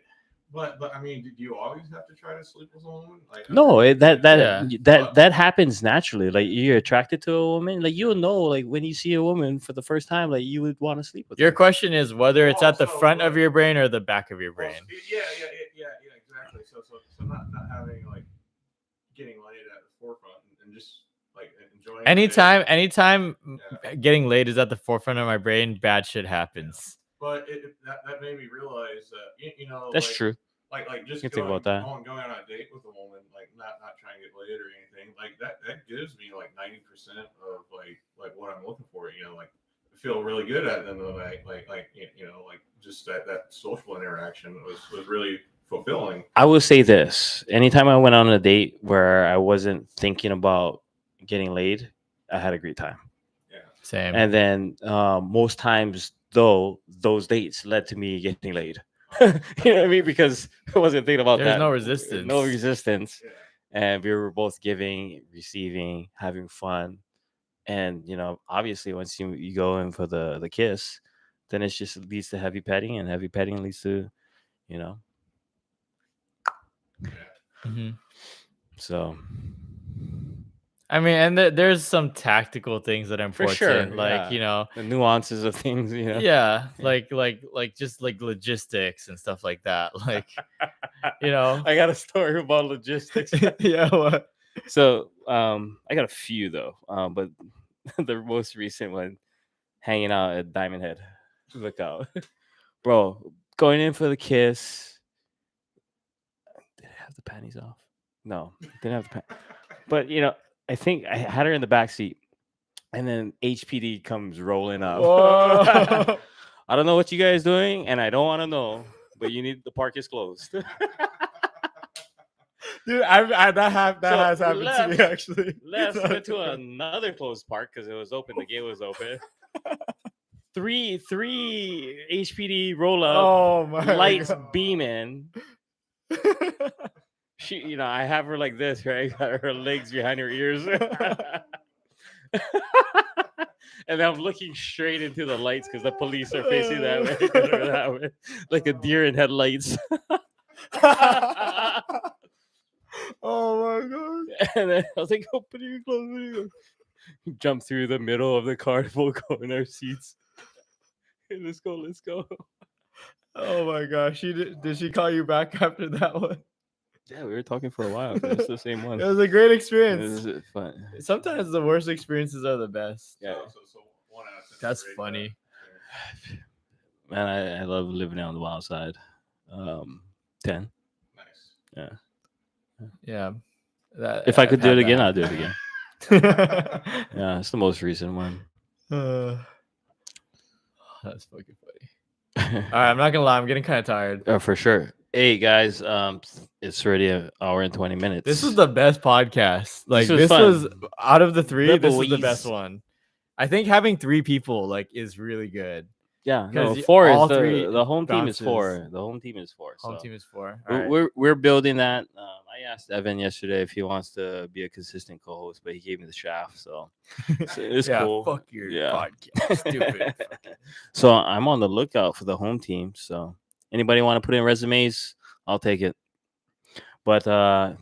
but I mean, do you always have to try to sleep with a woman? Like, No, that happens naturally. Like you're attracted to a woman, like you'll know, like when you see a woman for the first time, like you would want to sleep with her. Your question is whether it's at the front of your brain or the back of your brain. Yeah, exactly. So not having like getting laid at the forefront and just like enjoying. Anytime getting laid is at the forefront of my brain, bad shit happens. But that made me realize that that's like, true. Like just think about that. Going on a date with a woman, like not trying to get laid or anything, like that gives me like 90% of like what I'm looking for. Like I feel really good at the end of the night. Like just that social interaction was really fulfilling. I will say this: anytime I went on a date where I wasn't thinking about getting laid, I had a great time. Yeah, same. And then most times, though, those dates led to me getting laid. You know what I mean? Because I wasn't thinking about that. There's no resistance. No resistance. Yeah. And we were both giving, receiving, having fun. And, obviously, once you go in for the kiss, then it just leads to heavy petting, and heavy petting leads to, Mm-hmm. So. I mean, and there's some tactical things that are important, for sure, like the nuances of things, Yeah, like just like logistics and stuff like that. Like, I got a story about logistics. Yeah, what? So, I got a few though, but the most recent one, hanging out at Diamond Head. Look out, bro! Going in for the kiss. Did I have the panties off? No, didn't have the panties. But I think I had her in the back seat, and then HPD comes rolling up. I don't know what you guys doing, and I don't want to know, but the park is closed. Dude, that has happened to me actually. Let's go to another closed park because it was open. The gate was open. Three HPD roll up. Oh my lights God. beaming. She, I have her like this, right? Got her legs behind her ears. And I'm looking straight into the lights because the police are facing that way, like a deer in headlights. Oh my God. And then I was like, "Oh, put your clothes." Jump through the middle of the car, we'll go in our seats. Let's go. Oh my gosh, did she call you back after that one? Yeah, we were talking for a while. It's the same one. It was a great It experience. was fun. Sometimes the worst experiences are the best. Yeah. So 1 out of 10 That's rate funny. that. Man, I love living on the wild side. 10. Nice. Yeah. If I could do I've it again, had I'll do it again. that. Yeah, it's the most recent one. That's fucking funny. All right, I'm not gonna lie, I'm getting kind of tired. For sure. Hey guys, it's already an hour and 20 minutes. This was the best podcast. Like was this fun. was out of the three, The this was the boys. best one. I think having 3 people like is really good. Yeah, no, 'Cause 4 all is three the home team is bounces. 4. The home team is 4. Home So team is 4. we're, All right. we're building that. I asked Evan yesterday if he wants to be a consistent co-host, but he gave me the shaft, so it's yeah, cool. fuck your Yeah. podcast, stupid. So I'm on the lookout for the home team. So anybody want to put in resumes, I'll take it. But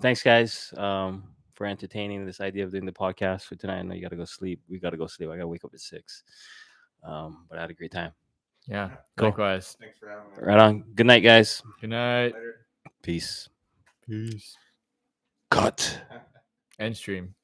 thanks guys for entertaining this idea of doing the podcast for tonight. I know you gotta go sleep. We gotta go sleep. I gotta wake up at 6. But I had a great time. Yeah, Cool. likewise. Thanks for having me. Right on. Good night, guys. Good night. Later. Peace. Peace. Cut. End stream.